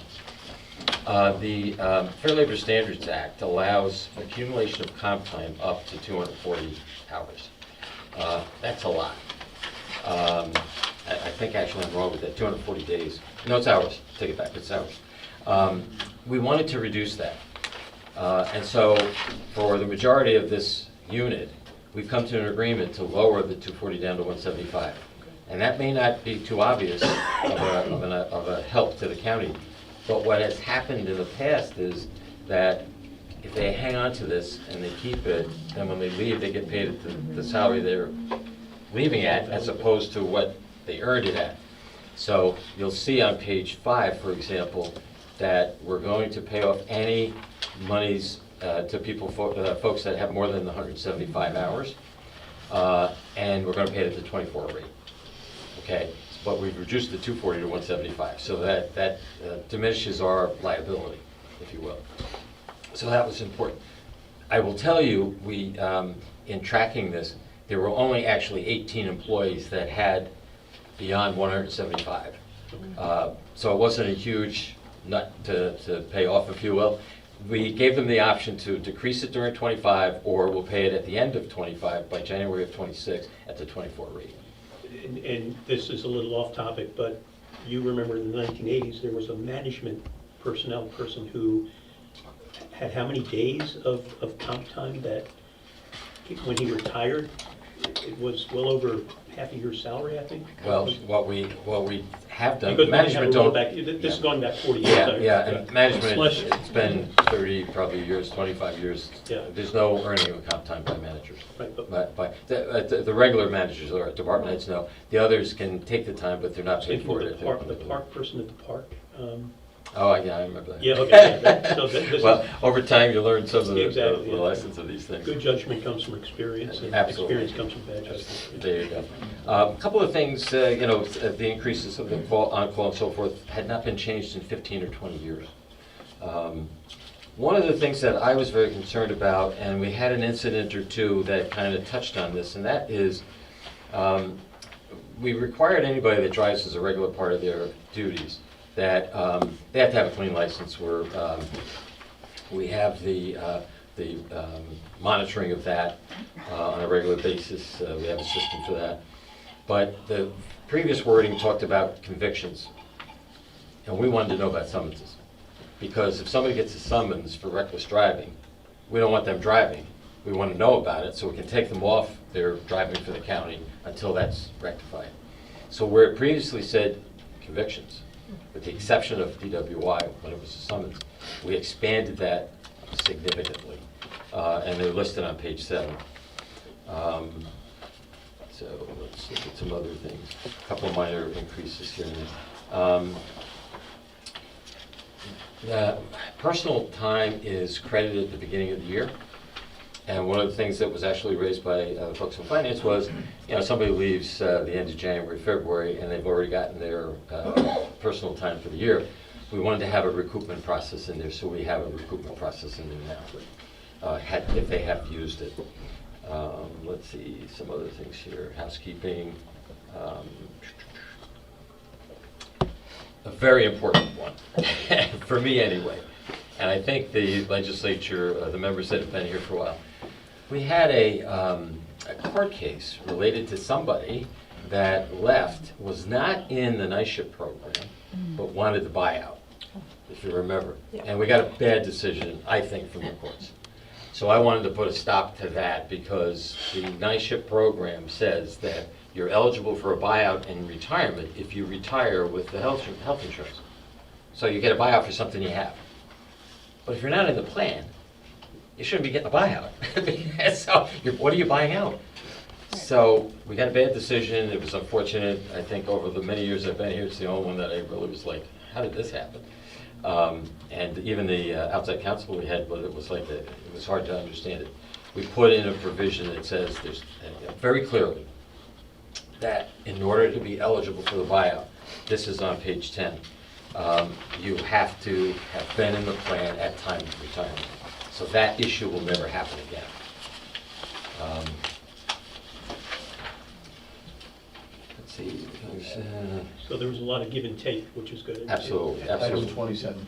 The Fair Labor Standards Act allows accumulation of comp time up to 240 hours. That's a lot. I think actually I'm wrong with that, 240 days. No, it's hours. Take it back, it's hours. We wanted to reduce that. And so for the majority of this unit, we've come to an agreement to lower the 240 down to 175. And that may not be too obvious of a help to the county. But what has happened in the past is that if they hang on to this and they keep it, then when they leave, they get paid at the salary they're leaving at, as opposed to what they earned it at. So you'll see on page 5, for example, that we're going to pay off any monies to people, folks that have more than 175 hours, and we're going to pay it at the 24 rate. Okay, but we've reduced the 240 to 175, so that diminishes our liability, if you will. So that was important. I will tell you, we in tracking this, there were only actually 18 employees that had beyond 175. So it wasn't a huge nut to pay off, if you will. We gave them the option to decrease it during 25, or we'll pay it at the end of 25 by January of 26 at the 24 rate. And this is a little off topic, but you remember in the 1980s, there was a management personnel person who had how many days of comp time that when he retired, it was well over half a year's salary, I think. Well, what we have done, Because management don't. This is going back 40 years. Yeah, and management, Slash- it's been 30 probably years, 25 years. Yeah. There's no earning of comp time by managers. Right, but- But the regular managers or department heads, no. The others can take the time, but they're not paid Speaking for of it. the park person at the park. Oh, yeah, I remember that. Yeah, okay, yeah, so this Well, is- over time, you learn some of the Exactly, yeah. lessons of these things. Good judgment comes from experience, and Absolutely. experience comes from bad judgment. There you go. A couple of things, the increases of the on-call and so forth had not been changed in 15 or 20 years. One of the things that I was very concerned about, and we had an incident or two that kind of touched on this, and that is we required anybody that drives as a regular part of their duties that they have to have a clean license. We have the monitoring of that on a regular basis. We have a system for that. But the previous wording talked about convictions. And we wanted to know about summonses. Because if somebody gets a summons for reckless driving, we don't want them driving. We want to know about it so we can take them off their driving for the county until that's rectified. So where it previously said convictions, with the exception of DWI when it was a summons, we expanded that significantly. And they're listed on page 7. So let's look at some other things. A couple of minor increases here and there. Personal time is credited at the beginning of the year. And one of the things that was actually raised by the folks in finance was, somebody leaves the end of January, February, and they've already gotten their personal time for the year. We wanted to have a recoupment process in there, so we have a recoupment process in there now, if they have used it. Let's see, some other things here. Housekeeping. A very important one, for me anyway. And I think the legislature, the members that have been here for a while, we had a court case related to somebody that left, was not in the night shift program, but wanted the buyout, if you remember. Yeah. And we got a bad decision, I think, from the courts. So I wanted to put a stop to that because the night shift program says that you're eligible for a buyout in retirement if you retire with the health insurance. So you get a buyout for something you have. But if you're not in the plan, you shouldn't be getting a buyout. So what are you buying out? So we got a bad decision. It was unfortunate. I think over the many years I've been here, it's the only one that I really was like, how did this happen? And even the outside counsel we had, it was like it was hard to understand it. We put in a provision that says there's very clearly that in order to be eligible for the buyout, this is on page 10, you have to have been in the plan at time of retirement. So that issue will never happen again. Let's see. So there was a lot of give and take, which is good. Absolutely, Item absolutely. 27.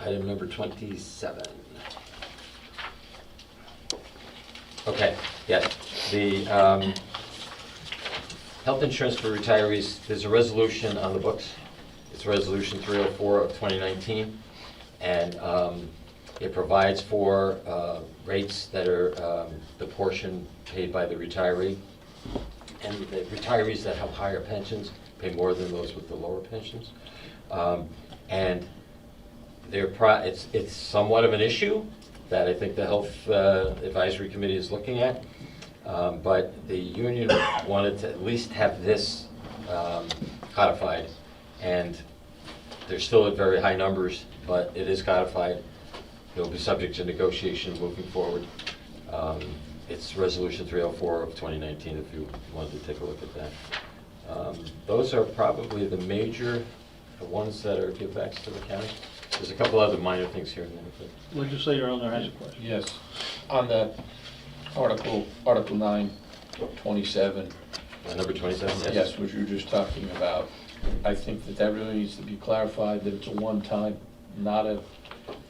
Item number 27. Okay, yes. The health insurance for retirees, there's a resolution on the books. It's Resolution 304 of 2019. And it provides for rates that are the portion paid by the retiree. And the retirees that have higher pensions pay more than those with the lower pensions. And it's somewhat of an issue that I think the Health Advisory Committee is looking at. But the union wanted to at least have this codified. And they're still at very high numbers, but it is codified. It will be subject to negotiation moving forward. It's Resolution 304 of 2019, if you wanted to take a look at that. Those are probably the major ones that are give backs to the county. There's a couple other minor things here and there. But Legislator Ellner has a question. Yes, on that Article 9, 27. Number 27, yes. Yes, which you were just talking about. I think that really needs to be clarified, that it's a one-time, not a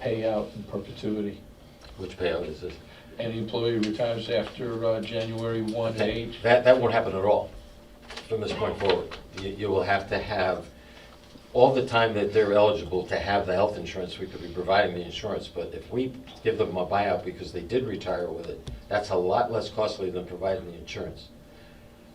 payout in perpetuity. Which payout is this? Any employee retires after January 1 Okay. age. That won't happen at all from this point forward. You will have to have all the time that they're eligible to have the health insurance. We could be providing the insurance, but if we give them a buyout because they did retire with it, that's a lot less costly than providing the insurance.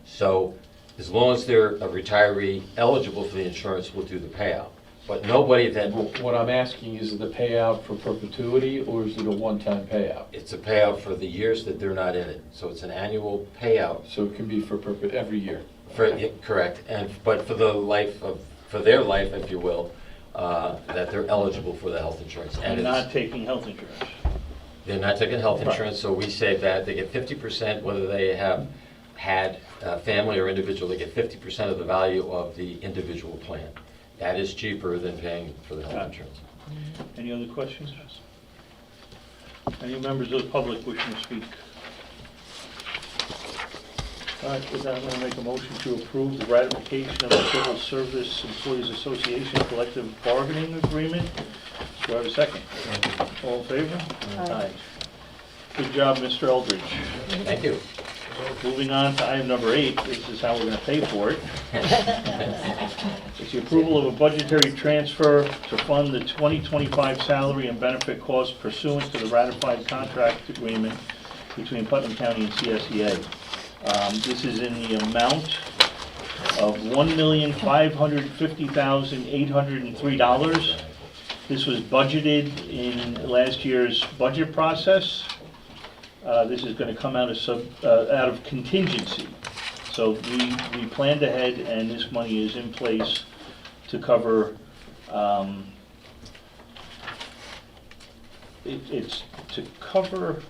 So as long as they're a retiree eligible for the insurance, we'll do the payout. But nobody that... What I'm asking, is it a payout for perpetuity, or is it a one-time payout? It's a payout for the years that they're not in it. So it's an annual payout. So it can be for every year? Correct. But for their life, if you will, that they're eligible for the health insurance. And not taking health insurance. They're not taking health insurance, so we say that they get 50%, whether they have had family or individual, they get 50% of the value of the individual plan. That is cheaper than paying for the health insurance. Any other questions? Any members of the public wishing to speak? All right, with that, I'm going to make a motion to approve the ratification of the Civil Service Employees Association Collective Bargaining Agreement. Do I have a second? All in favor? Aye. Good job, Mr. Eldridge. Thank you. Moving on to item number 8, this is how we're going to pay for it. It's the approval of a budgetary transfer to fund the 2025 salary and benefit costs pursuant to the ratified contract agreement between Putnam County and CSEA. This is in the amount of $1,550,803. This was budgeted in last year's budget process. This is going to come out of contingency. So we planned ahead, and this money is in place to cover. It's to cover.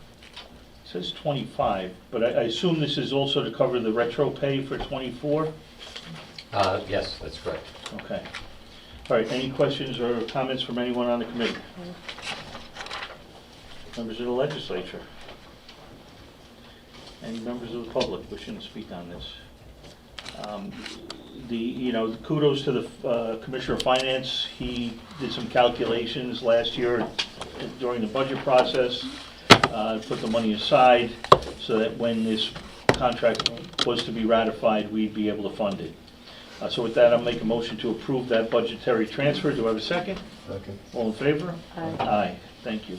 It says 25, but I assume this is also to cover the retro pay for 24. Yes, that's correct. Okay. All right. Any questions or comments from anyone on the committee? Members of the legislature? Any members of the public wishing to speak on this? Kudos to the Commissioner of Finance. He did some calculations last year during the budget process, put the money aside so that when this contract was to be ratified, we'd be able to fund it. So with that, I'll make a motion to approve that budgetary transfer. Do I have a second? Second. All in favor? Aye. Aye. Thank you.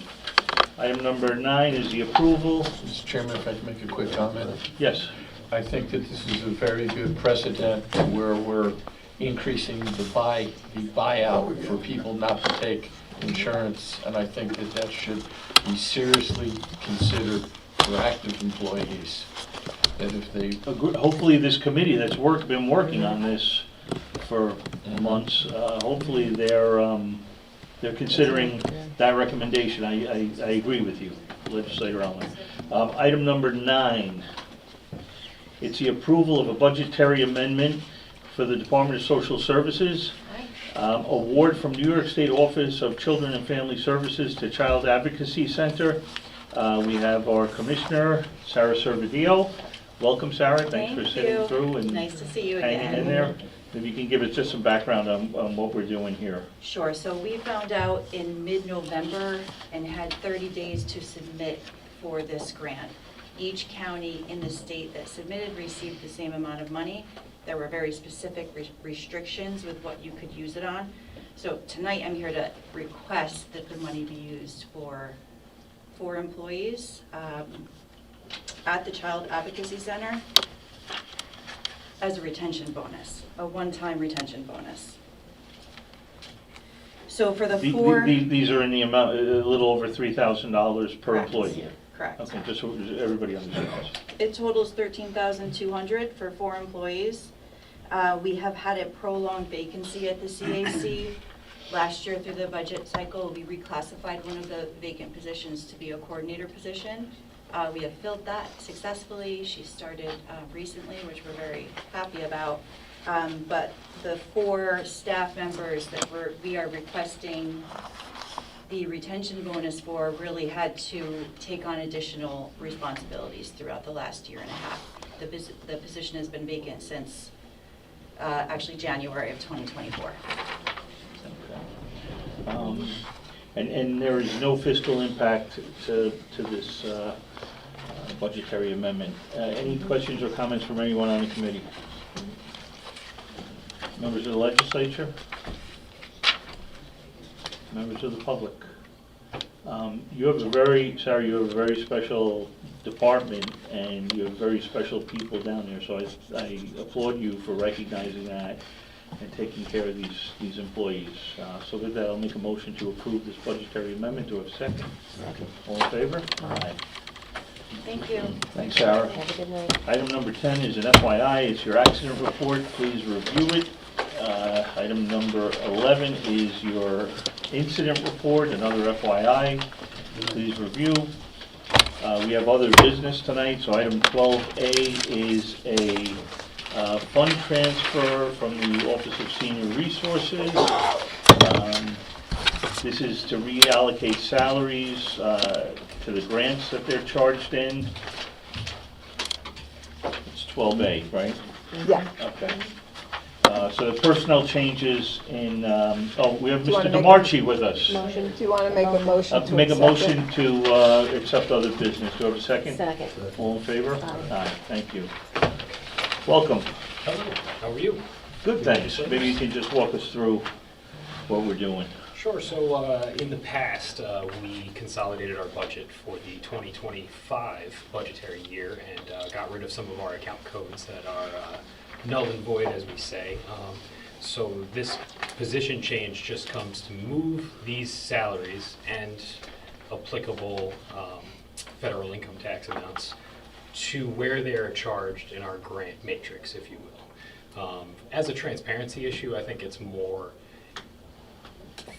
Item number 9 is the approval. Mr. Chairman, if I can make a quick comment. Yes. I think that this is a very good precedent where we're increasing the buyout for people not to take insurance, and I think that that should be seriously considered for active employees. That if they... Hopefully this committee that's been working on this for months, hopefully they're considering that recommendation. I agree with you, Legislator Ellner. Item number 9. It's the approval of a budgetary amendment for the Department of Social Services. Award from New York State Office of Children and Family Services to Child Advocacy Center. We have our Commissioner, Sarah Servidillo. Welcome, Sarah. Thanks for sitting through and nice to see you hanging again. in there. Maybe you can give us just some background on what we're doing here. Sure. So we found out in mid-November and had 30 days to submit for this grant. Each county in the state that submitted received the same amount of money. There were very specific restrictions with what you could use it on. So tonight I'm here to request that the money be used for 4 employees at the Child Advocacy Center as a retention bonus, a one-time retention bonus. So for the The- four. These are in the amount, a little over $3,000 per Correct. employee. Correct. Okay, just so everybody understands. It totals $13,200 for 4 employees. We have had a prolonged vacancy at the CAC. Last year through the budget cycle, we reclassified one of the vacant positions to be a coordinator position. We have filled that successfully. She started recently, which we're very happy about. But the 4 staff members that we are requesting the retention bonus for really had to take on additional responsibilities throughout the last year and a half. The position has been vacant since actually January of 2024. And there is no fiscal impact to this budgetary amendment. Any questions or comments from anyone on the committee? Members of the legislature? Members of the public? You have a very special department, and you have very special people down there, so I applaud you for recognizing that and taking care of these employees. So with that, I'll make a motion to approve this budgetary amendment. Do I have a second? Second. All in favor? Aye. Thank you. Thanks, Sarah. Have a good night. Item number 10 is an FYI. It's your accident report. Please review it. Item number 11 is your incident report, another FYI. Please review. We have other business tonight, so item 12A is a fund transfer from the Office of Senior Resources. This is to reallocate salaries to the grants that they're charged in. It's 12A, right? Yeah. Okay. So the personnel changes in, we have Do you Mr. wanna make DeMarchi with us. Do you want to make a motion to Make a accept motion it? to accept other business. Do I have a second? Second. All in favor? Aye. Thank you. Welcome. Hello, how are you? Good, thanks. Maybe you can just walk us through what we're doing. Sure, so in the past, we consolidated our budget for the 2025 budgetary year and got rid of some of our account codes that are null and void, as we say. So this position change just comes to move these salaries and applicable federal income tax amounts to where they are charged in our grant matrix, if you will. As a transparency issue, I think it's more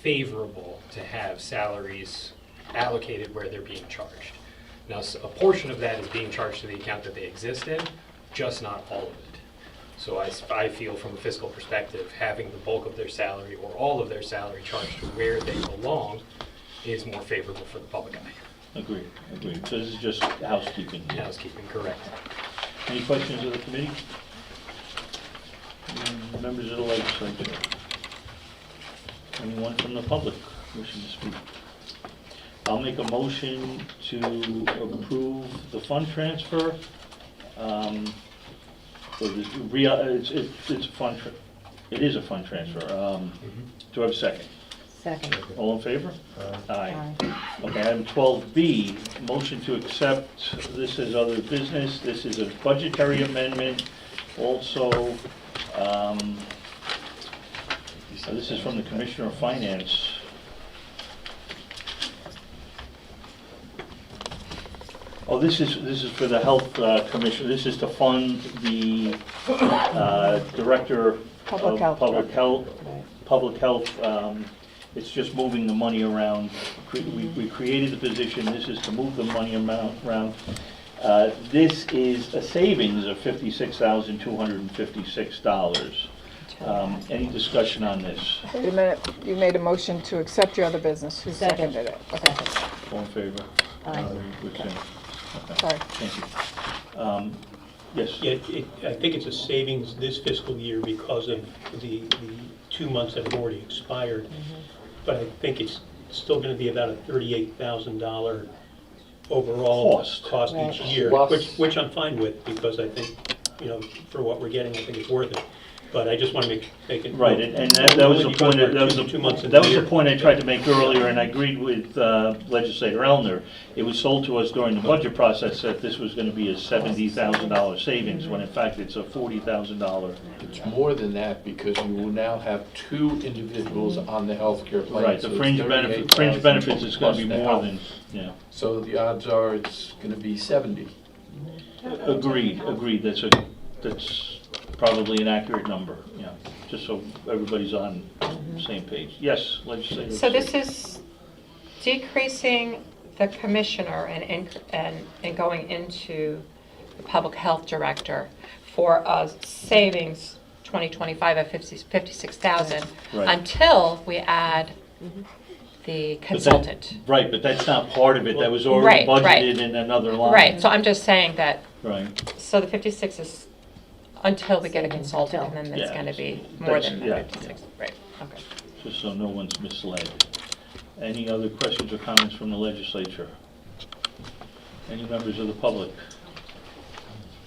favorable to have salaries allocated where they're being charged. Now, a portion of that is being charged to the account that they exist in, just not all of it. So I feel from a fiscal perspective, having the bulk of their salary or all of their salary charged to where they belong is more favorable for the public eye. Agreed. So this is just housekeeping. Housekeeping, correct. Any questions of the committee? Members of the legislature? Anyone from the public wishing to speak? I'll make a motion to approve the fund transfer. It's a fund, it is a fund transfer. Do I have a second? Second. All in favor? Aye. Okay, item 12B, motion to accept, this is other business, this is a budgetary amendment. Also, this is from the Commissioner of Finance. Oh, this is for the Health Commission. This is to fund the Director of Public Health. It's just moving the money around. We created the position. This is to move the money around. This is a savings of $56,256. Any discussion on this? Wait a minute, you made a motion to accept your other business. Who Second. seconded it? Okay, All in favor? Aye. Okay. sorry. Thank you. Yes? Yeah, I think it's a savings this fiscal year because of the 2 months that have already expired. But I think it's still going to be about a $38,000 overall cost Right. each year, which I'm fine with, because I think, for what we're getting, I think it's worth it. but I just want to make it. Right, and that was the point, that was 2 months the, into that the was the year. point I tried to make earlier, and I agreed with Legislator Ellner. It was sold to us during the budget process that this was gonna be a $70,000 savings, when in fact it's a $40,000. It's more than that, because you will now have 2 individuals on the healthcare plan. Right, the so it's fringe benefits is gonna be plus the more health. than, yeah. So the odds are it's gonna be 70. Agreed, that's probably an accurate number, yeah, just so everybody's on the same page. Yes, Legislator. So this is decreasing the commissioner and going into the public health director for a savings 2025 of 56,000 Right. until we add the consultant. Right, but that's not part of it, that was already Right, right. budgeted in another line. Right, so I'm just saying that, Right. so the 56 is until we get a consultant, and then it's Yeah. going to be more than the Yeah. 56. Right, okay. Just so no one's misled. Any other questions or comments from the legislature? Any members of the public?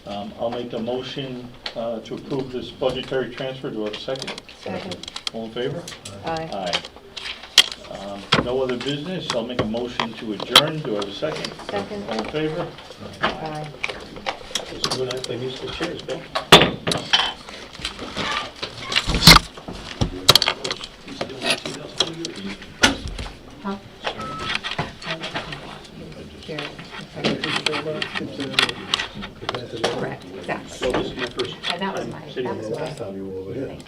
I'll make a motion to approve this budgetary transfer. Do I have a second? Second. All in favor? Aye. Aye. No other business. I'll make a motion to adjourn. Do I have a second? Second. All in favor? Aye. So you and I play musical chairs, Bill. Huh? Correct, exactly. So this is my first. And that was my, Sitting that was in the my Last time you were over here. thing.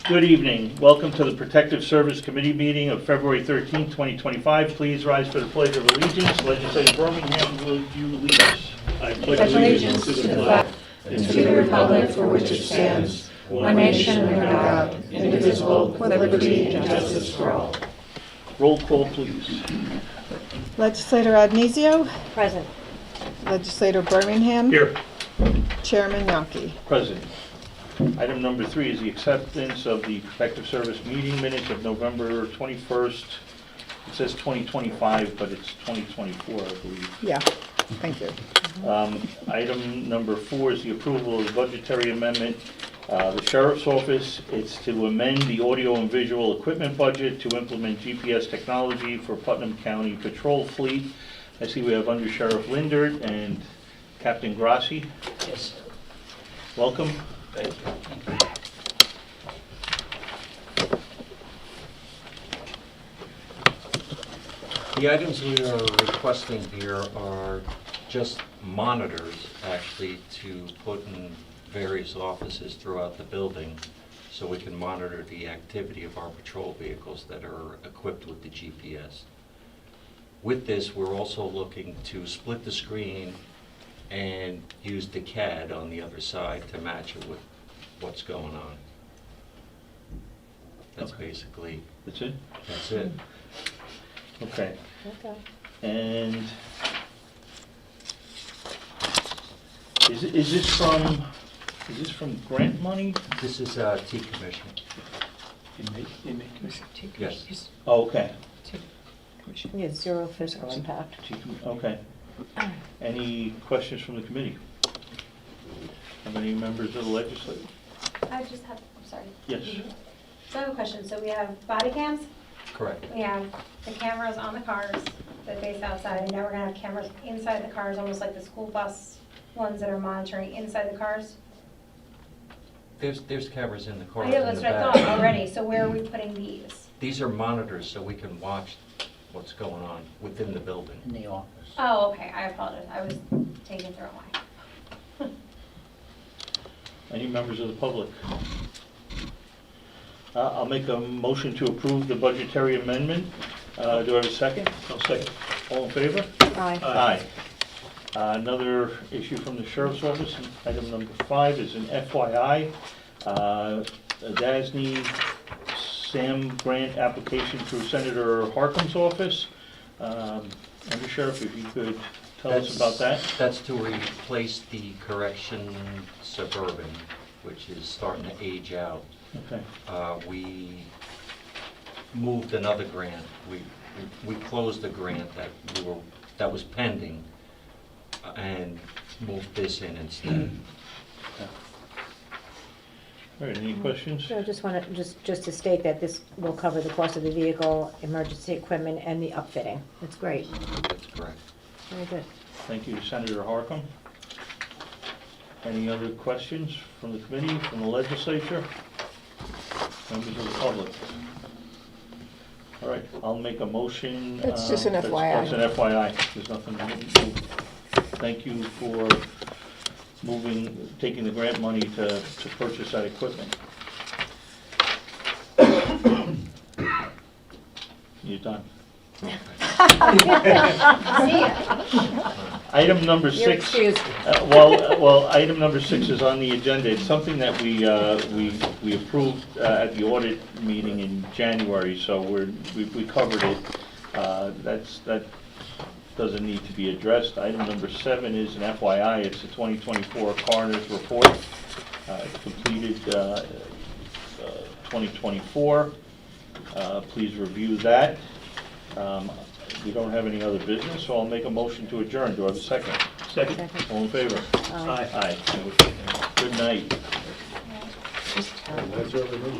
Good evening. Welcome to the Protective Service Committee meeting of February 13, 2025. Please rise for the Pledge of Allegiance. Legislator Birmingham, will you lead us? I Pledge allegiance to the flag and to the republic for which it stands, one nation under God, indivisible, with liberty and justice for all. Roll call, please. Legislator Adnesio, Present. Legislator Birmingham, Here. Chairman Yonke. Present. Item number 3 is the acceptance of the Protective Service meeting minutes of November 21st. It says 2025, but it's 2024, I believe. Yeah, thank you. Item number 4 is the approval of the budgetary amendment. The Sheriff's Office, it's to amend the audio and visual equipment budget to implement GPS technology for Putnam County Patrol Fleet. I see we have Under Sheriff Lindert and Captain Grassi. Yes. Welcome. Thank you. The items we are requesting here are just monitors, actually, to put in various offices throughout the building so we can monitor the activity of our patrol vehicles that are equipped with the GPS. With this, we're also looking to split the screen and use the CAD on the other side to match it with what's going on. That's Okay. basically, That's it? that's it. Okay. Okay. And is this from grant money? This is T Commission. Inmate commission. Yes. Oh, okay. Yeah, zero fiscal impact. Okay. Any questions from the committee? Have any members of the legislature? I just have, I'm sorry. Yes. So I have a question. So we have body cams, Correct. we have the cameras on the cars that face outside, and now we're gonna have cameras inside the cars, almost like the school bus ones that are monitoring inside the cars. There's cameras in the I cars know, in that's the what I back. thought already. So where are we putting these? These are monitors so we can watch what's going on within the building. In the office. Oh, okay. I apologize. I was taking it the wrong way. Any members of the public? I'll make a motion to approve the budgetary amendment. Do I have a second? I'll second. All in favor? Aye. Aye. Another issue from the Sheriff's Office, item number 5 is an FYI. A DASNY SAM grant application through Senator Harkham's office. Under Sheriff, if you could tell us about that. That's to replace the correction Suburban, which is starting to age out. Okay. We moved another grant. We closed a grant that was pending and moved this in instead. All right, any questions? So I just want to, just to state that this will cover the cost of the vehicle, emergency equipment, and the upfitting. That's great. That's correct. Very good. Thank you, Senator Harkham. Any other questions from the committee, from the legislature? Members of the public? All right, I'll make a motion. It's just an FYI. It's an FYI. There's nothing to move. Thank you for taking the grant money to purchase that equipment. You're done. Item number You're 6. excused. Well, item number 6 is on the agenda. It's something that we approved at the audit meeting in January, so we covered it. That doesn't need to be addressed. Item number 7 is an FYI. It's the 2024 Coroners Report. It's completed 2024. Please review that. We don't have any other business, so I'll make a motion to adjourn. Do I have a second? Second. All in favor? Aye. Aye. Good night. That's early meeting.